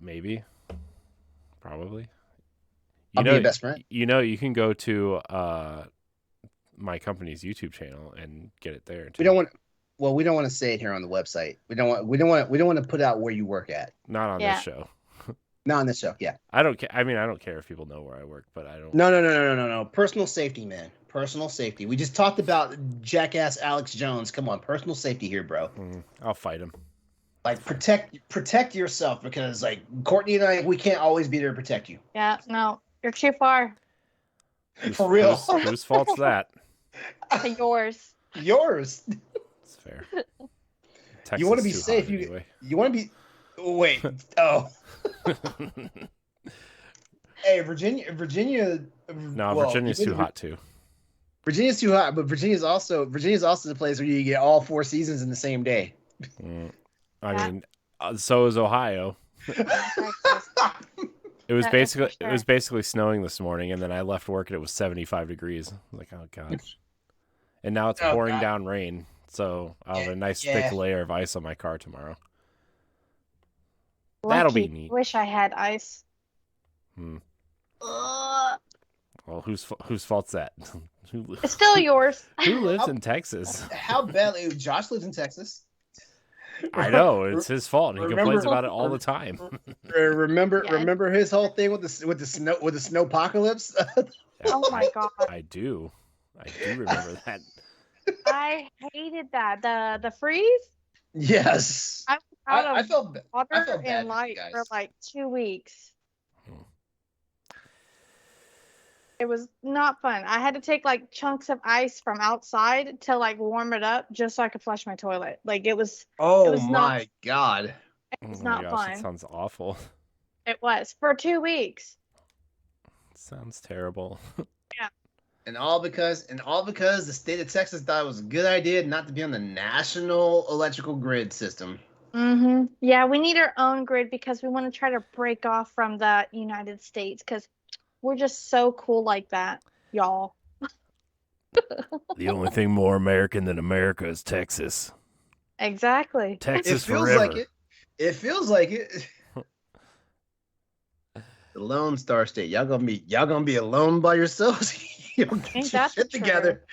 maybe, probably. I'll be your best friend. You can go to my company's YouTube channel and get it there. Too. We don't want to say it here on the website. We don't want to put out where you work at. Not on this show. Not on this show. Yeah. I don't care. I mean, I don't care if people know where I work, but I don't. No. Personal safety, man. Personal safety. We just talked about jackass Alex Jones. Come on, personal safety here, bro. I'll fight him. Like protect yourself because like Courtney and I, we can't always be there to protect you. Yeah, no, you're too far. For real. Whose fault's that? Yours. Yours. It's fair. You want to be safe. Anyway. You want to be. Wait. Oh. Hey, Virginia. No, Virginia's too hot too. Virginia's too hot, but Virginia's also the place where you get all 4 seasons in the same day. I mean, so is Ohio. It was basically snowing this morning, and then I left work and it was 75 degrees. I was like, oh gosh. And now it's pouring down rain, so I'll have a nice thick layer of ice on my car tomorrow. That'll be neat. Wish I had ice. Well, whose fault's that? It's still yours. Who lives in Texas? How badly? Josh lives in Texas. I know it's his fault. He complains about it all the time. Remember his whole thing with the snowpocalypse. Oh my god! I do remember that. I hated that the freeze. Yes. I felt water bad and light for like 2 weeks. It was not fun. I had to take like chunks of ice from outside to like warm it up just so I could flush my toilet. Like it was. Oh it was my god! It was not fun. That sounds awful. It was for 2 weeks. Sounds terrible. Yeah. And all because the state of Texas thought it was a good idea not to be on the national electrical grid system. Mm-hmm. Yeah, we need our own grid because we want to try to break off from the United States because we're just so cool like that, y'all. The only thing more American than America is Texas. Exactly. Texas it feels forever. like it. It feels like it. The Lone Star State. Y'all gonna be alone by yourselves. You don't get your shit together.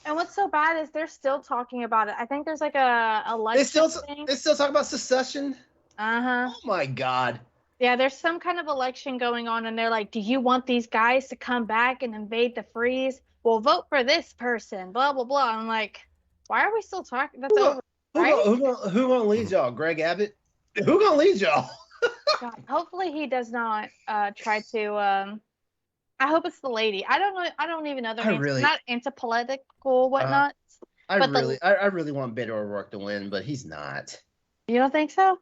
And what's so bad is they're still talking about it. I think there's like a election thing. They still talk about secession. Oh my god. Yeah, there's some kind of election going on, and they're like, "Do you want these guys to come back and invade the freeze? Well, vote for this person." Blah blah blah. I'm like, why are we still talking? That's over. Right? Who gonna lead y'all? Greg Abbott? Who gonna lead y'all? God, hopefully he does not try to. I hope it's the lady. I don't know. I don't even know their names. Really, not into political whatnot. I really want Beto O'Rourke to win, but he's not. You don't think so?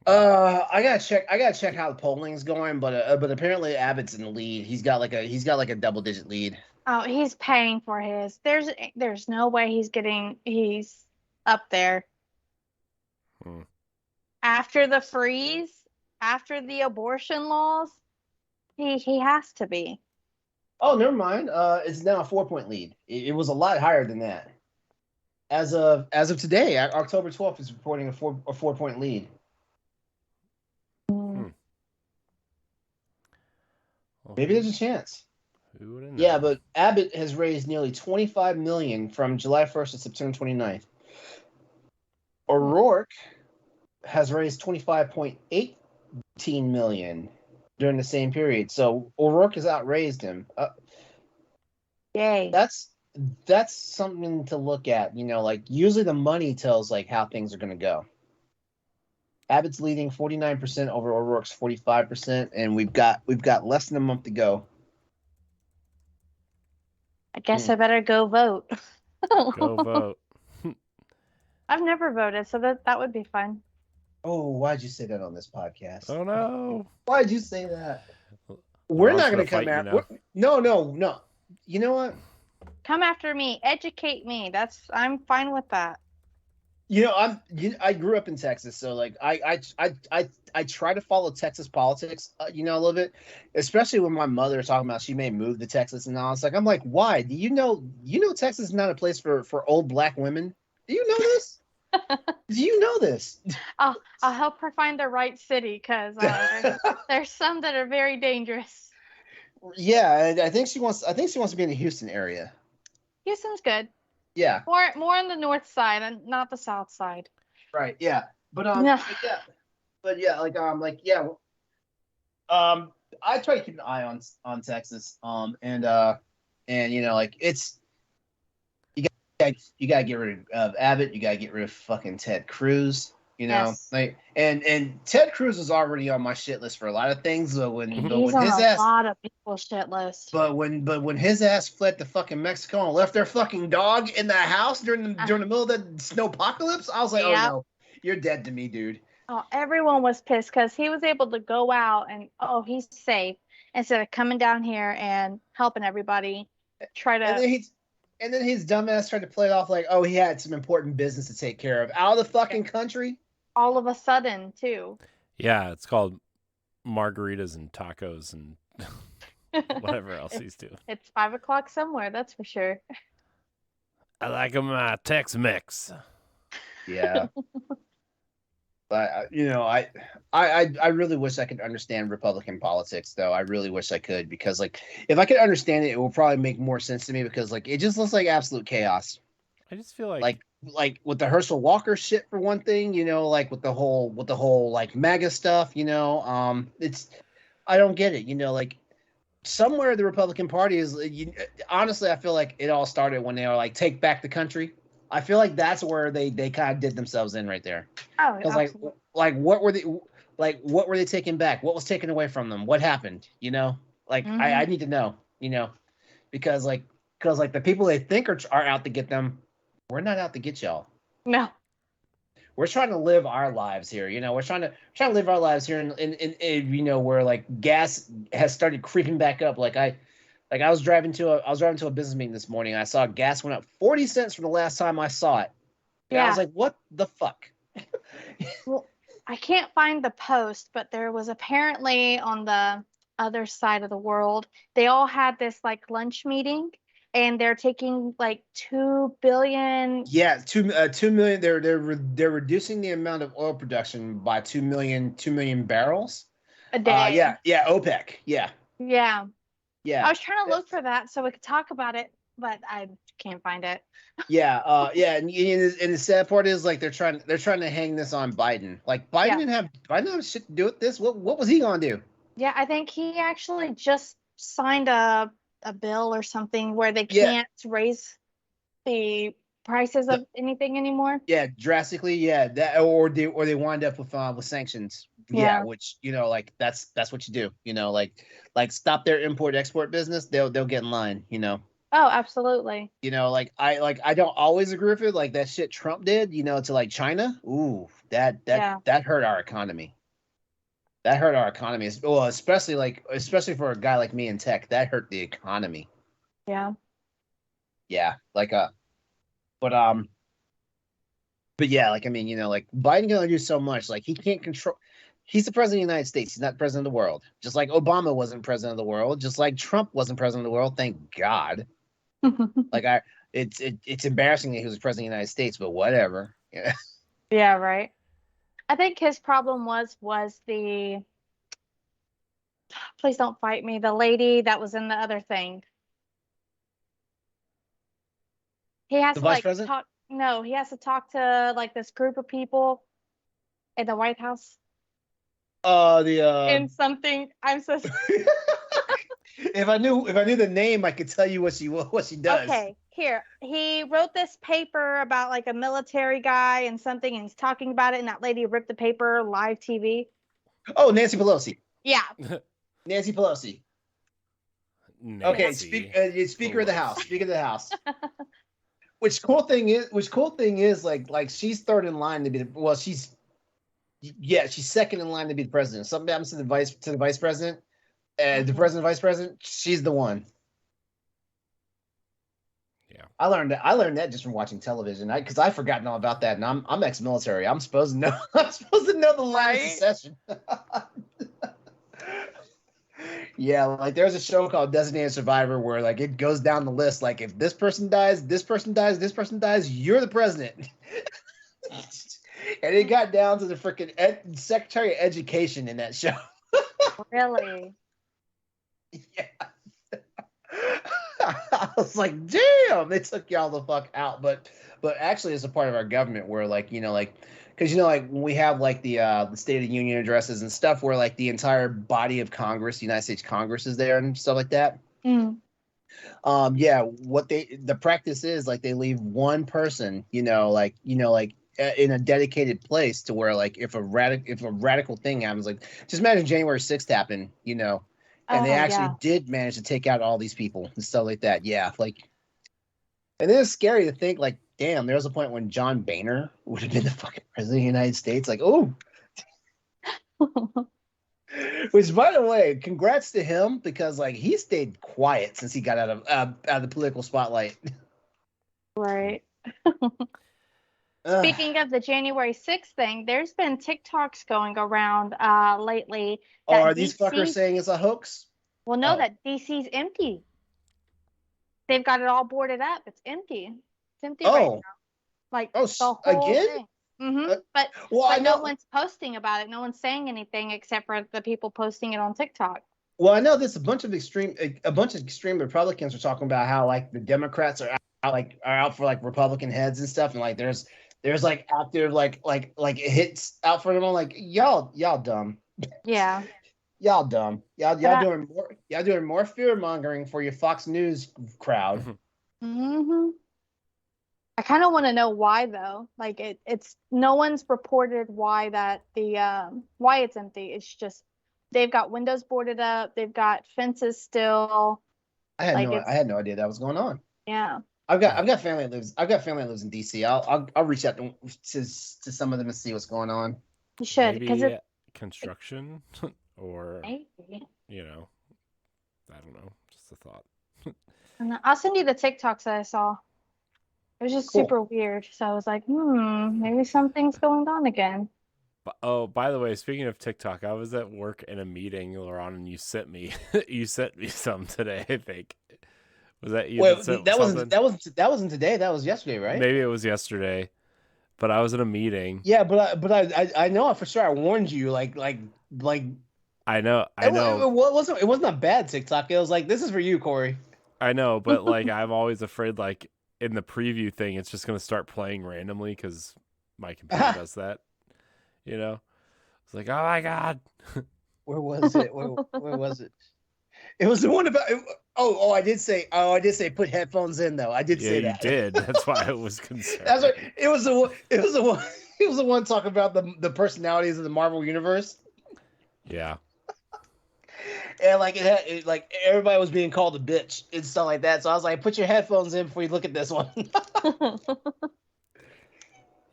I gotta check how the polling's going, but apparently Abbott's in the lead. He's got like a double-digit lead. Oh, he's paying for his. There's no way he's up there. After the freeze, after the abortion laws, he has to be. Oh, never mind. It's now a 4-point lead. It was a lot higher than that. As of today, October 12th is reporting a 4-point lead. Maybe there's a chance. Who would have known? Yeah, but Abbott has raised nearly $25 million from July 1st to September 29th. O'Rourke has raised 25.8 million during the same period. So O'Rourke has outraised him. Yay. That's something to look at. Like usually the money tells like how things are going to go. Abbott's leading 49% over O'Rourke's 45%, and we've got less than a month to go. I guess I better go vote. Go vote. I've never voted, so that would be fun. Oh, why'd you say that on this podcast? Oh no! Why'd you say that? We're not going to come out. No. You know what? Come after me. Educate me. I'm fine with that. I grew up in Texas, so like I try to follow Texas politics, a little bit, especially when my mother was talking about she may move to Texas, and I was like, I'm like, why? Do you know Texas is not a place for old black women? Do you know this? Do you know this? I'll help her find the right city because there's some that are very dangerous. Yeah, I think she wants to be in the Houston area. Houston's good. Yeah. More on the north side and not the south side. Right. Yeah. But Yeah. I try to keep an eye on Texas. And like it's you gotta get rid of Abbott. You gotta get rid of fucking Ted Cruz. Yes. Like and Ted Cruz is already on my shit list for a lot of things. But when He's his on ass, a lot of people's shit list. but when his ass fled to fucking Mexico and left their fucking dog in the house during the middle of the snowpocalypse, I was like, oh no, you're dead to me, dude. Oh, everyone was pissed because he was able to go out and he's safe instead of coming down here and helping everybody try to. And then his dumbass tried to play it off like, oh, he had some important business to take care of out of the fucking country. All of a sudden, too. Yeah, it's called margaritas and tacos and whatever else he's doing. It's 5 o'clock somewhere, that's for sure. I like them Tex-Mex. Yeah. But I really wish I could understand Republican politics, though. I really wish I could, because like if I could understand it, it would probably make more sense to me, because like it just looks like absolute chaos. I just feel like with the Herschel Walker shit for one thing, like with the whole like MAGA stuff, it's I don't get it, like somewhere the Republican Party is. Honestly, I feel like it all started when they were like take back the country. I feel like that's where they kind of did themselves in right there. Oh, because like what were they taking back? What was taken away from them? What happened? I need to know. Because the people they think are out to get them. We're not out to get y'all. No. We're trying to live our lives here. We're trying to live our lives here in where like gas has started creeping back up. I was driving to a business meeting this morning. I saw gas went up 40 cents from the last time I saw it. And yeah. I was like, what the fuck? Well, I can't find the post, but there was apparently on the other side of the world, they all had this like lunch meeting. And they're taking like 2 billion. Yeah, 2 million. They're reducing the amount of oil production by 2 million barrels a day. Yeah, OPEC. Yeah. Yeah. Yeah. I was trying to look for that so we could talk about it, but I can't find it. Yeah. And the sad part is like they're trying to hang this on Biden. Like Biden didn't have shit to do with this. What was he gonna do? Yeah, I think he actually just signed a bill or something where they can't raise the prices of anything anymore. Yeah, drastically. Yeah, that or they wind up with sanctions. Yeah, which like that's what you do. Like stop their import-export business. They'll get in line. Oh, absolutely. I don't always agree with it. Like that shit Trump did. To like China. Ooh, that hurt our economy. That hurt our economy. Well, especially for a guy like me in tech, that hurt the economy. Yeah. Yeah. But yeah, like, I mean, like Biden can only do so much. Like he can't control. He's the president of the United States. He's not president of the world. Just like Obama wasn't president of the world. Just like Trump wasn't president of the world. Thank God. It's embarrassing that he was president of the United States, but whatever. Yeah. Yeah. Right. I think his problem was the, please don't fight me, the lady that was in the other thing. He has to like talk. No, he has to talk to like this group of people in the White House. in something. I'm so If I knew the name, I could tell you what she does. okay. Here, he wrote this paper about like a military guy and something, and he's talking about it, and that lady ripped the paper live TV. Oh, Nancy Pelosi. Yeah. Nancy Pelosi. Okay, Speaker of the House. Speaker of the House. Which cool thing is like she's third in line to be she's second in line to be the president. Something happens to the vice president, the president, vice president. She's the one. Yeah, I learned that just from watching television. Because I've forgotten all about that, and I'm ex-military. I'm supposed to know. I'm supposed to know the line of succession. Yeah, like there's a show called Designated Survivor where like it goes down the list. Like if this person dies, this person dies, this person dies, you're the president. And it got down to the freaking Secretary of Education in that show. Really? Yeah. I was like, damn, they took y'all the fuck out. But actually, it's a part of our government where like because like when we have like the State of the Union addresses and stuff where like the entire body of Congress, the United States Congress, is there and stuff like that. Mm. Yeah, the practice is like they leave one person, in a dedicated place to where like if a radical thing happens, like just imagine January 6th happened, and they actually did manage to take out all these people and stuff like that. Yeah, like, and then it's scary to think like, damn, there was a point when John Boehner would have been the fucking president of the United States. Like, oh. Which, by the way, congrats to him because like he stayed quiet since he got out of the political spotlight. Right. Speaking of the January 6th thing, there's been TikToks going around lately. Are these fuckers saying it's a hoax? Well, no, that DC's empty. They've got it all boarded up. It's empty. It's empty right now. Like the whole again? thing. Mm-hmm. But no one's posting about it. No one's saying anything except for the people posting it on TikTok. Well, I know there's a bunch of extreme Republicans are talking about how like the Democrats are out for like Republican heads and stuff, and like there's like active like hits out for them. I'm like, y'all dumb. Yeah. Y'all dumb. Y'all doing more fear mongering for your Fox News crowd. Mm-hmm. I kind of want to know why though. Like it's no one's reported why that why it's empty. It's just they've got windows boarded up. They've got fences still. I had no idea that was going on. Yeah. I've got family that lives in DC. I'll reach out to some of them and see what's going on. You should, because it's construction or maybe. I don't know. Just a thought. And I'll send you the TikToks that I saw. It was just super weird. So I was like, maybe something's going on again. Oh, by the way, speaking of TikTok, I was at work in a meeting, LeRon, and you sent me some today, I think. Was that you? Wait, that wasn't today. That was yesterday, right? Maybe it was yesterday, but I was in a meeting. Yeah, but I know for sure. I warned you, like. I know. It wasn't a bad TikTok. It was like, this is for you, Courty. I know, but like I'm always afraid, like in the preview thing, it's just gonna start playing randomly because my computer does that. It's like, oh my god. Where was it? Where was it? It was the one about. I did say put headphones in though. I did say that. You did. That's why I was concerned. That's right. It was the one. It was the one talking about the personalities of the Marvel universe. Yeah. And like like everybody was being called a bitch and stuff like that. So I was like, put your headphones in before you look at this one.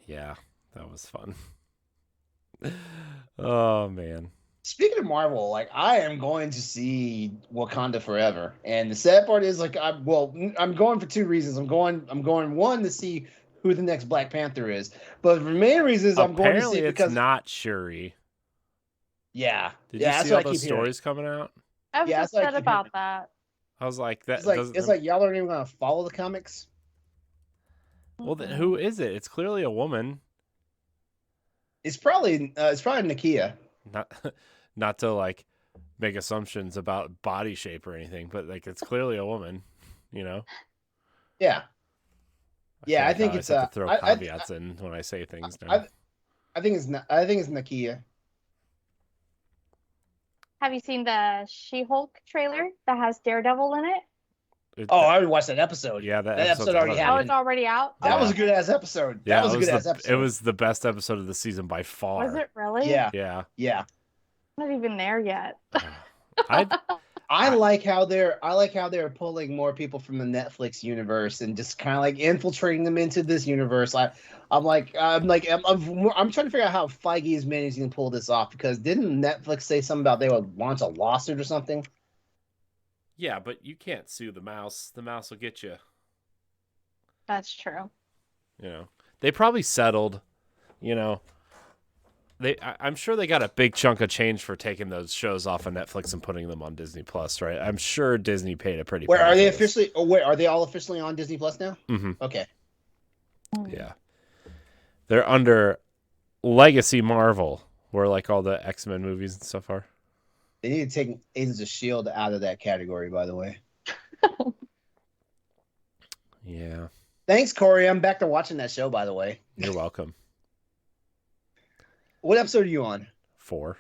Yeah, that was fun. Oh man. Speaking of Marvel, like I am going to see Wakanda Forever, and the sad part is like I'm going for two reasons. I'm going one to see who the next Black Panther is, but the main reason is I'm going to see because it's not Shuri. Yeah. Did you see all those stories coming out? I was upset about that. I was like, that. It's like y'all aren't even gonna follow the comics. Well, then who is it? It's clearly a woman. It's probably Nakia. Not to like make assumptions about body shape or anything, but like it's clearly a woman, Yeah. I think it's have to throw caveats in when I say things now. I think it's Nakia. Have you seen the She-Hulk trailer that has Daredevil in it? Oh, I already watched that episode. Yeah, that episode already Oh, happened. it's already out? That Oh. was a good ass episode. Yeah, That was a good ass episode. It was the best episode of the season by far. Was it really? Yeah. Yeah. Yeah. I'm not even there yet. I like how they're pulling more people from the Netflix universe and just kind of like infiltrating them into this universe. I'm trying to figure out how Feige is managing to pull this off, because didn't Netflix say something about they would launch a lawsuit or something? Yeah, but you can't sue the mouse. The mouse will get you. That's true. You know, they probably settled. You know, I'm sure they got a big chunk of change for taking those shows off of Netflix and putting them on Disney Plus, right? I'm sure Disney paid a pretty. Where are they officially? Oh, wait, are they all officially on Disney Plus now? Mm-hmm. Okay. Yeah, they're under Legacy Marvel, where like all the X-Men movies and stuff are. They need to take Agents of S.H.I.E.L.D. out of that category, by the way. Yeah. Thanks, Courty. I'm back to watching that show, by the way. You're welcome. What episode are you on? 4.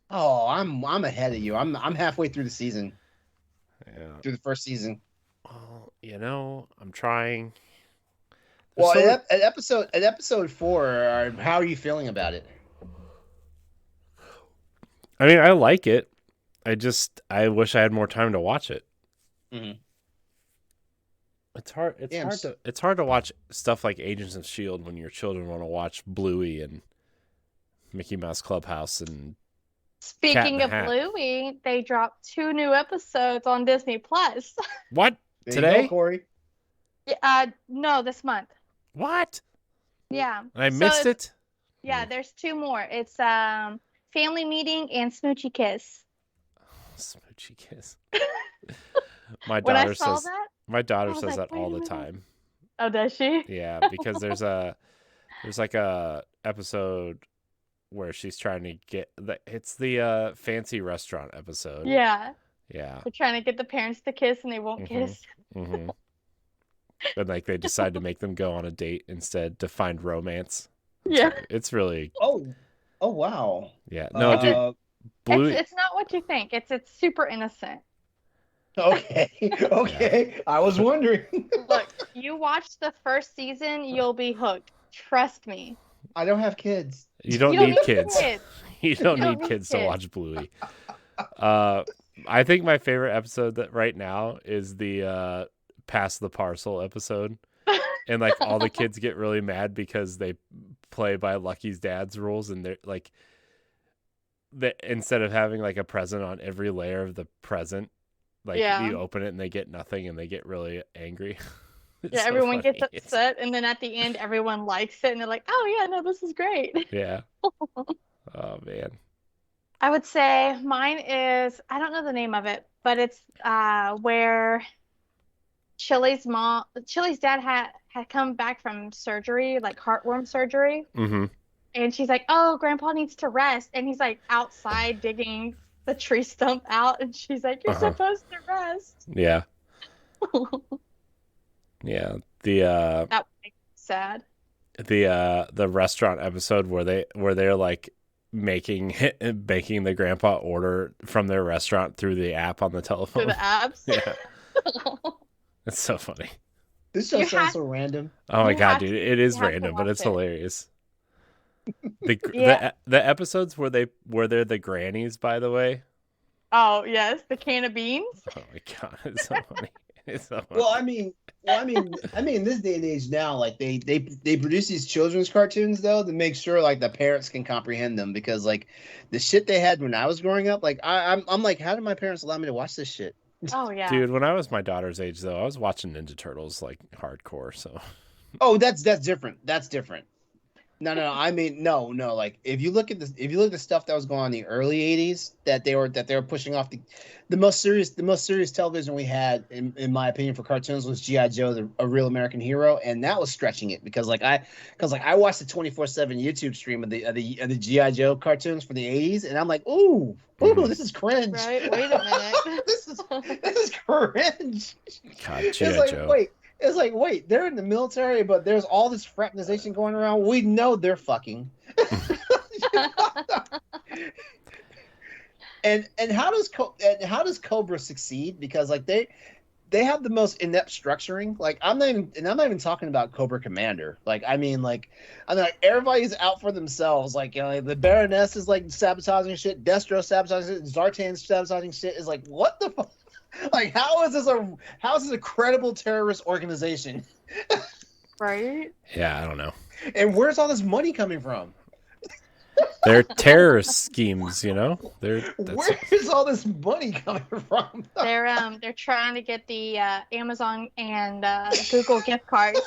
Oh, I'm ahead of you. I'm halfway through the season. Yeah. Through the first season. Well, you know, I'm trying. Well, at episode 4, how are you feeling about it? I mean, I like it. I wish I had more time to watch it. Mm-hmm. It's hard. It's hard to watch stuff like Agents of S.H.I.E.L.D. when your children want to watch Bluey and Mickey Mouse Clubhouse and. Speaking of Bluey, they dropped 2 new episodes on Disney Plus. What? There Today? You go, Courty. Yeah, no, this month. What? Yeah. I missed it. Yeah, there's 2 more. It's Family Meeting and Smoochy Kiss. Smoochy Kiss. My daughter says that, my daughter says like, that all the wait a minute. time. Oh, does she? Yeah, because there's like a episode where she's trying to get it's the fancy restaurant episode. Yeah. Yeah. They're trying to get the parents to kiss and they won't kiss. Mm-hmm. And like they decide to make them go on a date instead to find romance. Yeah. It's really. Oh wow. Yeah. No, dude. Bluey. It's not what you think. It's super innocent. Okay. Okay. I was wondering. Look, you watch the first season, you'll be hooked. Trust me. I don't have kids. You don't need kids. You don't need need kids kids. to watch Bluey. I think my favorite episode that right now is the Pass the Parcel episode. And like all the kids get really mad because they play by Lucky's dad's rules, and they're like instead of having like a present on every layer of the present, like you open it and they get nothing and they get really angry. Yeah, everyone gets upset, and then at the end everyone likes it and they're like, oh yeah, no, this is great. Yeah. Oh man. I would say mine is, I don't know the name of it, but it's where Chili's dad had come back from surgery, like heartworm surgery. Mm-hmm. And she's like, oh, Grandpa needs to rest. And he's like outside digging the tree stump out. And she's like, you're supposed to rest. Yeah. Yeah. That would make me sad. The restaurant episode where they're like making the grandpa order from their restaurant through the app on the telephone. Through the apps? Yeah. It's so funny. This show sounds so random. Oh my god, dude. It is random, but it's hilarious. The episodes where they're the grannies, by the way. Oh yes, the can of beans. Oh my god, it's so funny. It's so funny. Well, I mean, in this day and age now, like they produce these children's cartoons though to make sure like the parents can comprehend them, because like the shit they had when I was growing up, like I'm like, how did my parents allow me to watch this shit? Oh yeah, dude. When I was my daughter's age, though, I was watching Ninja Turtles like hardcore. So. Oh, that's different. That's different. No. I mean, no. Like if you look at the stuff that was going on in the early '80s, that they were pushing off the most serious television we had, in my opinion, for cartoons was G.I. Joe, a Real American Hero, and that was stretching it because I watched the 24/7 YouTube stream of the G.I. Joe cartoons for the '80s, and I'm like, ooh, this is cringe. Right? Wait a minute. this is cringe. God, G.I. Joe. It's like, wait, they're in the military, but there's all this fraternization going around. We know they're fucking. And how does Cobra succeed? Because like they have the most inept structuring. Like I'm not even talking about Cobra Commander. Like I mean like everybody's out for themselves. Like the Baroness is like sabotaging shit, Destro sabotaging shit, Zartan sabotaging shit. Is like what the fuck? Like how is this a credible terrorist organization? Right? Yeah, I don't know. And where's all this money coming from? They're terrorist schemes, Where's all this money coming from? They're trying to get the Amazon and Google gift cards.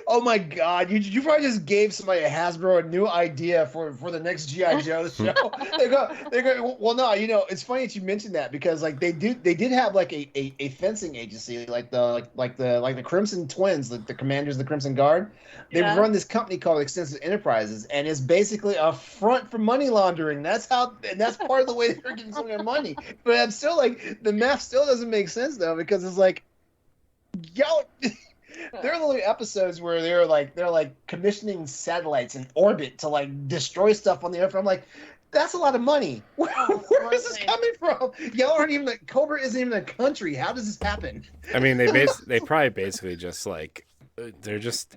Oh my God! You probably just gave somebody at Hasbro a new idea for the next GI Joe show. they go. Well, no, it's funny that you mentioned that because like they did have like a fencing agency like the Crimson Twins, like the commanders of the Crimson Guard. They run this company called Extensive Enterprises, and it's basically a front for money laundering. That's part of the way they're getting some of their money. But I'm still like the math still doesn't make sense though because it's like, yo. There are literally episodes where they're like commissioning satellites in orbit to like destroy stuff on the earth. I'm like, that's a lot of money. Where is this coming from? Y'all aren't even Cobra isn't even a country. How does this happen? I mean, they probably basically just like they're just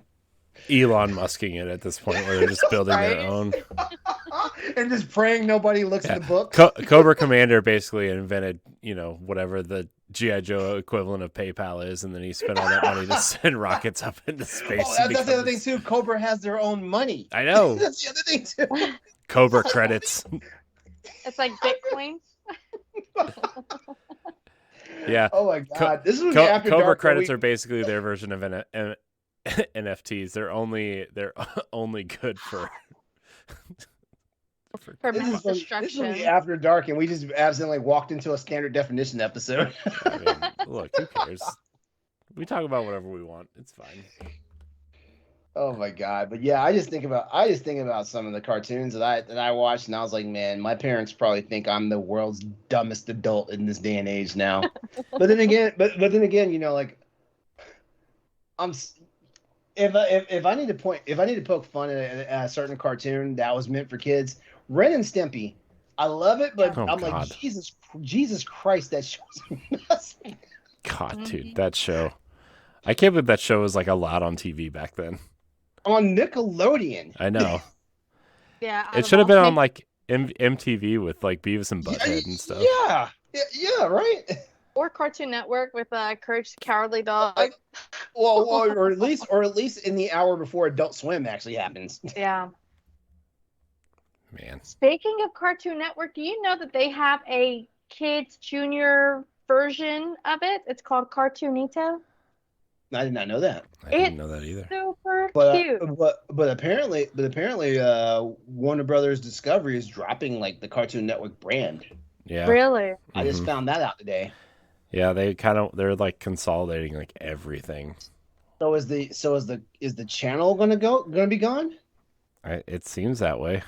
Elon Musking it at this point, where they're just building their own and just praying nobody looks at the book. Cobra Commander basically invented, whatever the G.I. Joe equivalent of PayPal is, and then he spent all that money to send rockets up into space. Oh, that's the other thing too. Cobra has their own money. I know. That's the other thing too. Cobra credits. It's like Bitcoin. Yeah. Oh my God. This is after Cobra Dark credits are basically their version of NFTs. They're only good for mass This destruction. is After Dark, and we just accidentally walked into a standard definition episode. I mean, look, who cares? We talk about whatever we want. It's fine. Oh my God. But yeah, I just think about some of the cartoons that I watched, and I was like, man, my parents probably think I'm the world's dumbest adult in this day and age now. But then again, like if I need to poke fun at a certain cartoon that was meant for kids, Ren and Stimpy, I love it, but I'm like, Jesus Christ, that show's nuts. God, dude, that show. I can't believe that show was like allowed on TV back then. On Nickelodeon. I know. Yeah. It should have been on like MTV with like Beavis and Butthead and stuff. Yeah, right. Or Cartoon Network with Courage the Cowardly Dog. or at least in the hour before Adult Swim actually happens. Yeah. Man. Speaking of Cartoon Network, do you know that they have a kids junior version of it? It's called Cartoonito. I did not know that. I didn't know that either. Super cute. But apparently, Warner Brothers Discovery is dropping like the Cartoon Network brand. Yeah. Really? I just found that out today. Yeah, they're like consolidating like everything. So is the channel gonna be gone? It seems that way.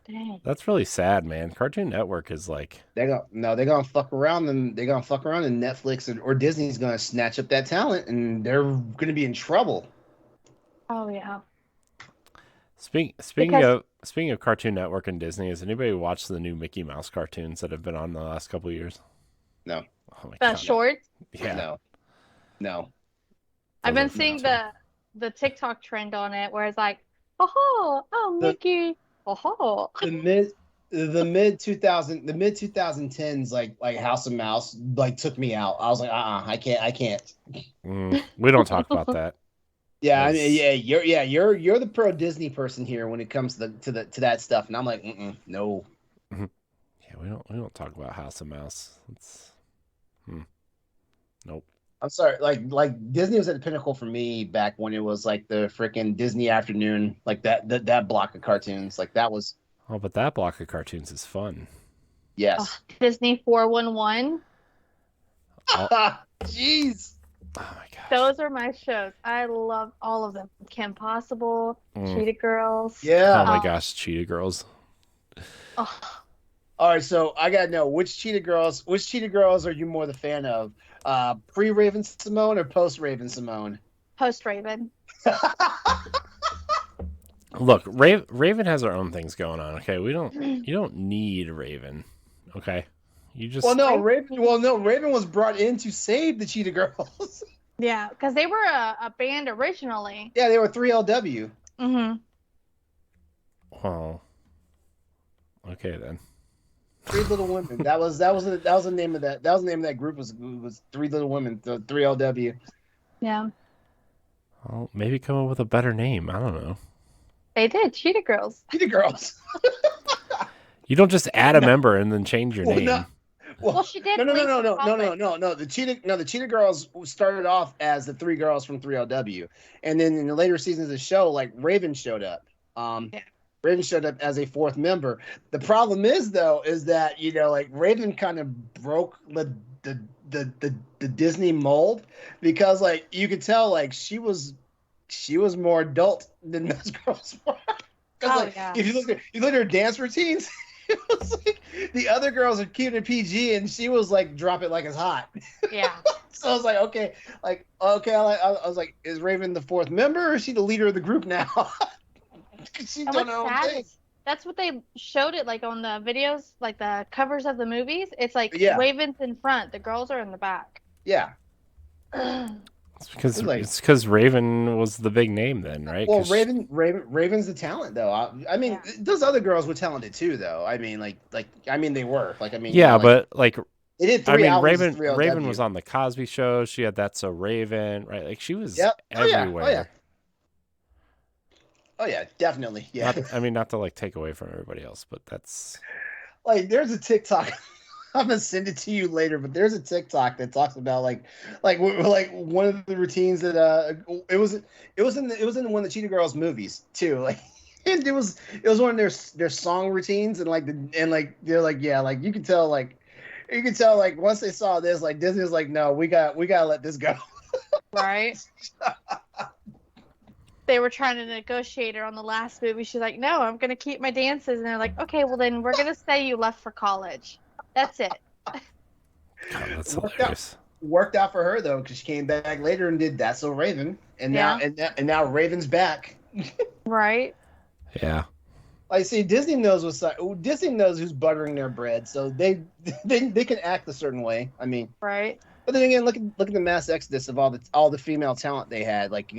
Dang. That's really sad, man. Cartoon Network is like They're gonna fuck around and Netflix or Disney's gonna snatch up that talent and they're gonna be in trouble. Oh yeah. Speaking of Cartoon Network and Disney, has anybody watched the new Mickey Mouse cartoons that have been on the last couple of years? No. Oh my The God. shorts? Yeah. No. I've been seeing the TikTok trend on it where it's like, oh Mickey, The mid 2010s like House of Mouse like took me out. I was like, I can't. We don't talk about that. Yeah, you're the pro Disney person here when it comes to that stuff, and I'm like, no. Yeah, we don't talk about House of Mouse. Nope. I'm sorry, like Disney was at the pinnacle for me back when it was like the freaking Disney Afternoon, like that block of cartoons, like that was. Oh, but that block of cartoons is fun. Yes. Disney 411. Jeez. Oh my gosh. Those are my shows. I love all of them. Kim Possible, Cheetah Girls. Yeah. Oh my gosh, Cheetah Girls. Oh. All right, so I gotta know which Cheetah Girls are you more the fan of? Pre-Raven Simone or post-Raven Simone? Post Raven. Look, Raven has her own things going on. Okay, you don't need Raven. Okay, you just Raven was brought in to save the Cheetah Girls. Yeah, because they were a band originally. Yeah, they were 3LW. Mm-hmm. Well, okay then. Three Little Women. That was the name of that. That was the name of that group. Was Three Little Women. The 3LW. Yeah. Well, maybe come up with a better name. I don't know. They did. Cheetah Girls. Cheetah Girls. You don't just add a member and then change your name. No. Well, she did. No. The Cheetah Girls started off as the three girls from 3LW, and then in the later seasons of the show, like Raven showed up. Raven showed up as a fourth member. The problem is that like Raven kind of broke the Disney mold, because like you could tell like she was more adult than those girls were. If you look at her dance routines, it was like the other girls are keeping it PG, and she was like drop it like it's hot. Yeah. So I was like, okay. I was like, is Raven the fourth member, or is she the leader of the group now? She don't know. That's what they showed it like on the videos, like the covers of the movies. It's like Raven's in front, the girls are in the back. Yeah. It's because Raven was the big name then, right? Well, Raven's the talent, though. I mean, those other girls were talented too, though. I mean, they were. But like, they did three albums. Raven was on the Cosby Show. She had That's So Raven, right? Like she was everywhere. Oh yeah, definitely. Yeah. Not to like take away from everybody else, but that's like there's a TikTok. I'm gonna send it to you later, but there's a TikTok that talks about like one of the routines that it was in one of the Cheetah Girls movies too. Like, and it was one of their song routines, and they're like you can tell like once they saw this, like Disney was like, no, we gotta let this go. Right. They were trying to negotiate her on the last movie. She's like, no, I'm going to keep my dances. And they're like, okay, well, then we're going to say you left for college. That's it. God, that's hilarious. Worked out for her, though, because she came back later and did That's So Raven. And now Raven's back. Right. Yeah. Like, see, Disney knows who's buttering their bread. So they can act a certain way. I mean. Right. But then again, look at the mass exodus of all the female talent they had, like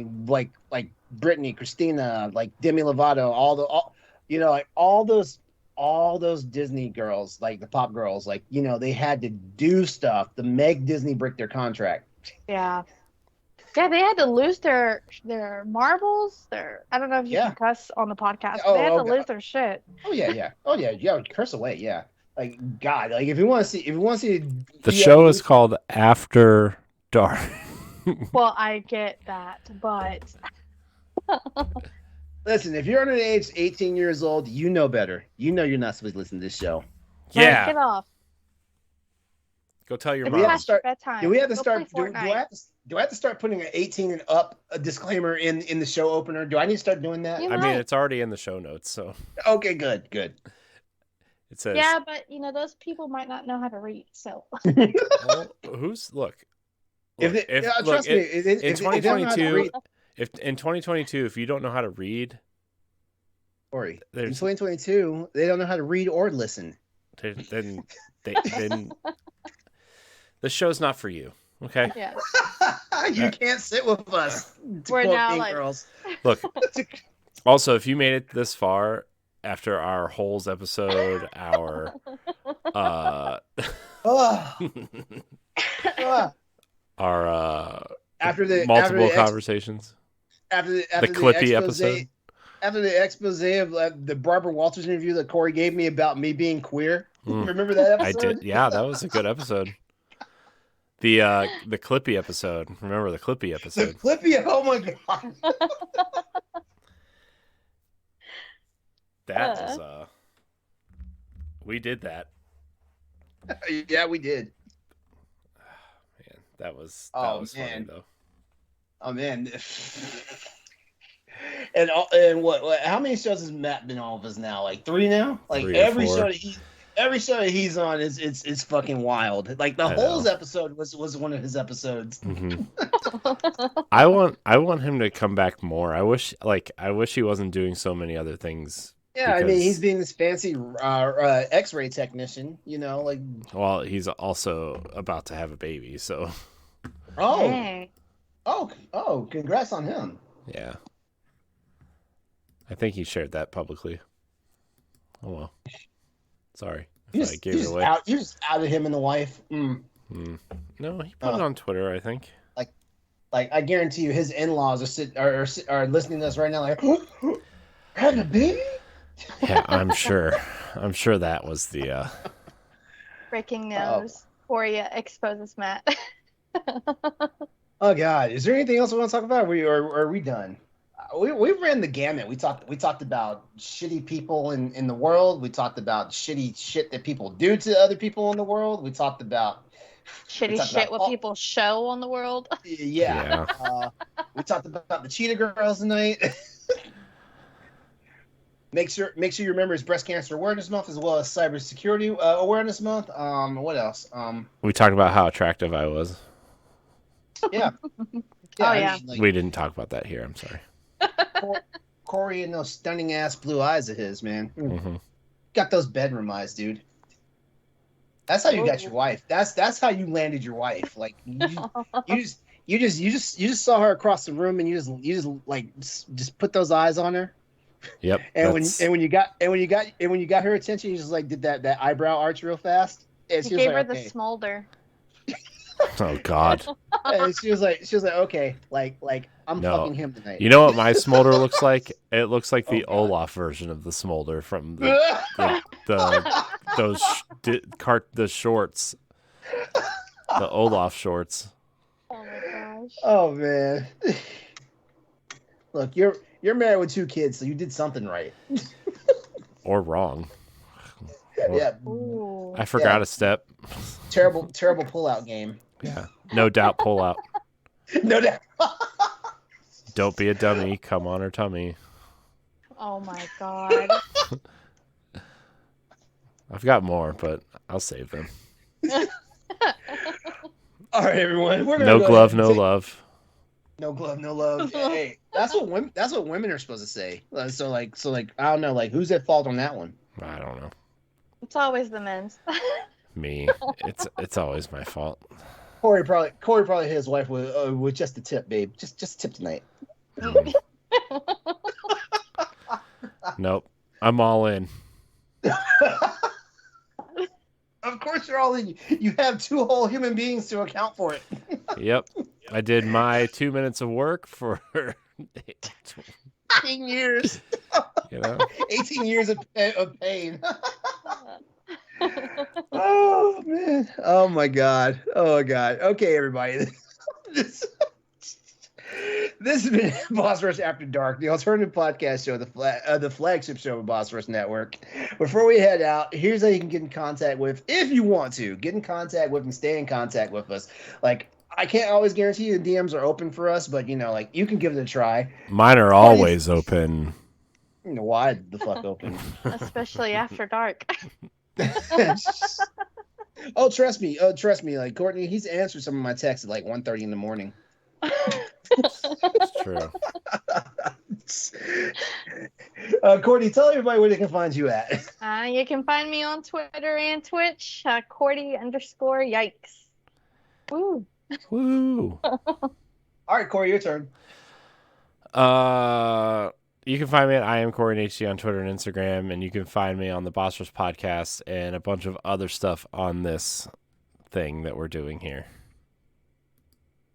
Brittany, Christina, like Demi Lovato, all those Disney girls, like the pop girls, like they had to do stuff to make Disney break their contract. Yeah. Yeah, they had to lose their marbles. I don't know if you can cuss on the podcast. But they had to lose their shit. Oh yeah, curse away, yeah. Like God, like if you want to see the show is called After Dark. Well, I get that, but listen, if you're under the age 18 years old, you know better. You know you're not supposed to listen to this show. Yeah, get off. Go tell your mom. Do we have to start? Do I have to start putting an 18 and up a disclaimer in the show opener? Do I need to start doing that? I mean, it's already in the show notes, so. Okay, good. It says, yeah, but those people might not know how to read. So, well, trust me, in 2022, in 2022, if you don't know how to read, in 2022, they don't know how to read or listen. Then the show's not for you. Okay. Yeah. You can't sit with us. We're now girls. Look. Also, if you made it this far. After our Holes episode, our after the multiple conversations, after the Clippy episode, after the expose of the Barbara Walters interview that Courty gave me about me being queer. Remember that episode? I did. Yeah, that was a good episode. The Clippy episode. Remember the Clippy episode? The Clippy. Oh my God. That was we did that. Yeah, we did. Man, that was funny though. Oh man. And what? How many shows has Matt been on with us now? Like 3 now? Like 3 or every 4. show Every show he's on is it's fucking wild. Like the Holes episode was one of his episodes. Mm-hmm. I want him to come back more. I wish he wasn't doing so many other things. Yeah, I mean he's being this fancy X-ray technician. You know, like. Well, he's also about to have a baby, so. Oh. Dang. Oh! Congrats on him. Yeah. I think he shared that publicly. Oh well. Sorry. I gave it away. You just outed him and the wife. No, he put it on Twitter, I think. Like I guarantee you, his in-laws are listening to us right now. Like, having a baby? Yeah, I'm sure. I'm sure that was the. Breaking news. Courty exposes Matt. Oh God! Is there anything else we want to talk about? Are we done? We ran the gamut. We talked about shitty people in the world. We talked about shitty shit that people do to other people in the world. We talked about what people show on the world. Yeah. We talked about the Cheetah Girls tonight. Make sure you remember it's Breast Cancer Awareness Month as well as Cybersecurity Awareness Month. What else? We talked about how attractive I was. Yeah. Yeah. We didn't talk about that here. I'm sorry. Courty and those stunning ass blue eyes of his, man. Mm-hmm. Got those bedroom eyes, dude. That's how you got your wife. That's how you landed your wife. Like you just saw her across the room and you just put those eyes on her. Yep. And when you got her attention, you just like did that eyebrow arch real fast. And You gave her the smolder. Oh God. And she was like, okay, like I'm fucking him tonight. You know what my smolder looks like? It looks like the Olaf version of the smolder from the shorts, the Olaf shorts. Oh my gosh. Oh man. Look, you're married with 2 kids, so you did something right. Or wrong. Yeah. Ooh. I forgot a step. Terrible pull-out game. Yeah. No doubt pull out. No doubt. Don't be a dummy. Come on her tummy. Oh my God. I've got more, but I'll save them. All right, everyone. We're No glove, no love. No glove, no love. Hey, that's what women are supposed to say. So like I don't know, like who's at fault on that one? I don't know. It's always the men's. Me. It's always my fault. Courty probably hit his wife with just a tip, babe. Just a tip tonight. Nope. I'm all in. Of course you're all in. You have 2 whole human beings to account for it. Yep. I did my 2 minutes of work for 18 years. 18 years of pain. Oh man. Oh my god. Okay, everybody. This has been Boss Rush After Dark, the alternative podcast show, the flagship show of Boss Rush Network. Before we head out, here's how you can get in contact with, if you want to, get in contact with and stay in contact with us. Like, I can't always guarantee you the DMs are open for us, but like you can give it a try. Mine are always open. Wide the fuck open. Especially after dark. Oh, trust me. Like Courtney, he's answered some of my texts at like 1:30 in the morning. It's true. Courtney, tell everybody where they can find you at. You can find me on Twitter and Twitch, Courty_yikes. Woo. Woo. All right, Courtney, your turn. You can find me at I am Courty HD on Twitter and Instagram, and you can find me on the Boss Rush podcast and a bunch of other stuff on this thing that we're doing here.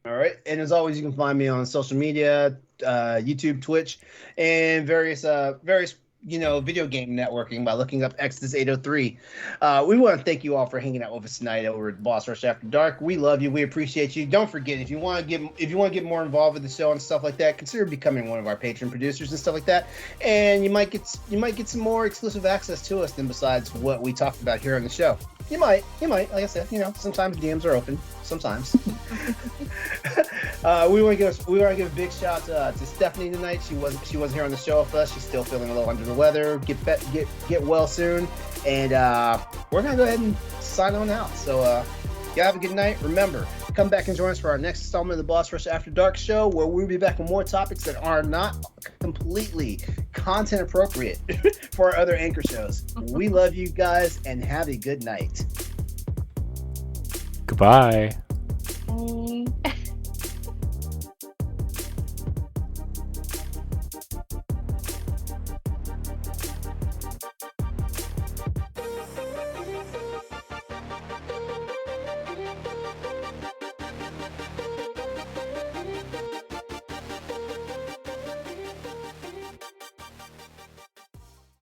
All right, and as always, you can find me on social media, YouTube, Twitch, and various video game networking by looking up Exodus 803. We want to thank you all for hanging out with us tonight over at Boss Rush After Dark. We love you. We appreciate you. Don't forget, if you want to get more involved with the show and stuff like that, consider becoming one of our patron producers and stuff like that. And you might get some more exclusive access to us than besides what we talked about here on the show. You might. Like I said, sometimes DMs are open. Sometimes. We want to give a big shout to Stephanie tonight. She wasn't here on the show with us. She's still feeling a little under the weather. Get well soon, and we're gonna go ahead and sign on out. So you have a good night. Remember, come back and join us for our next installment of the Boss Rush After Dark show, where we'll be back with more topics that are not completely content appropriate for our other anchor shows. We love you guys and have a good night. Goodbye. Bye.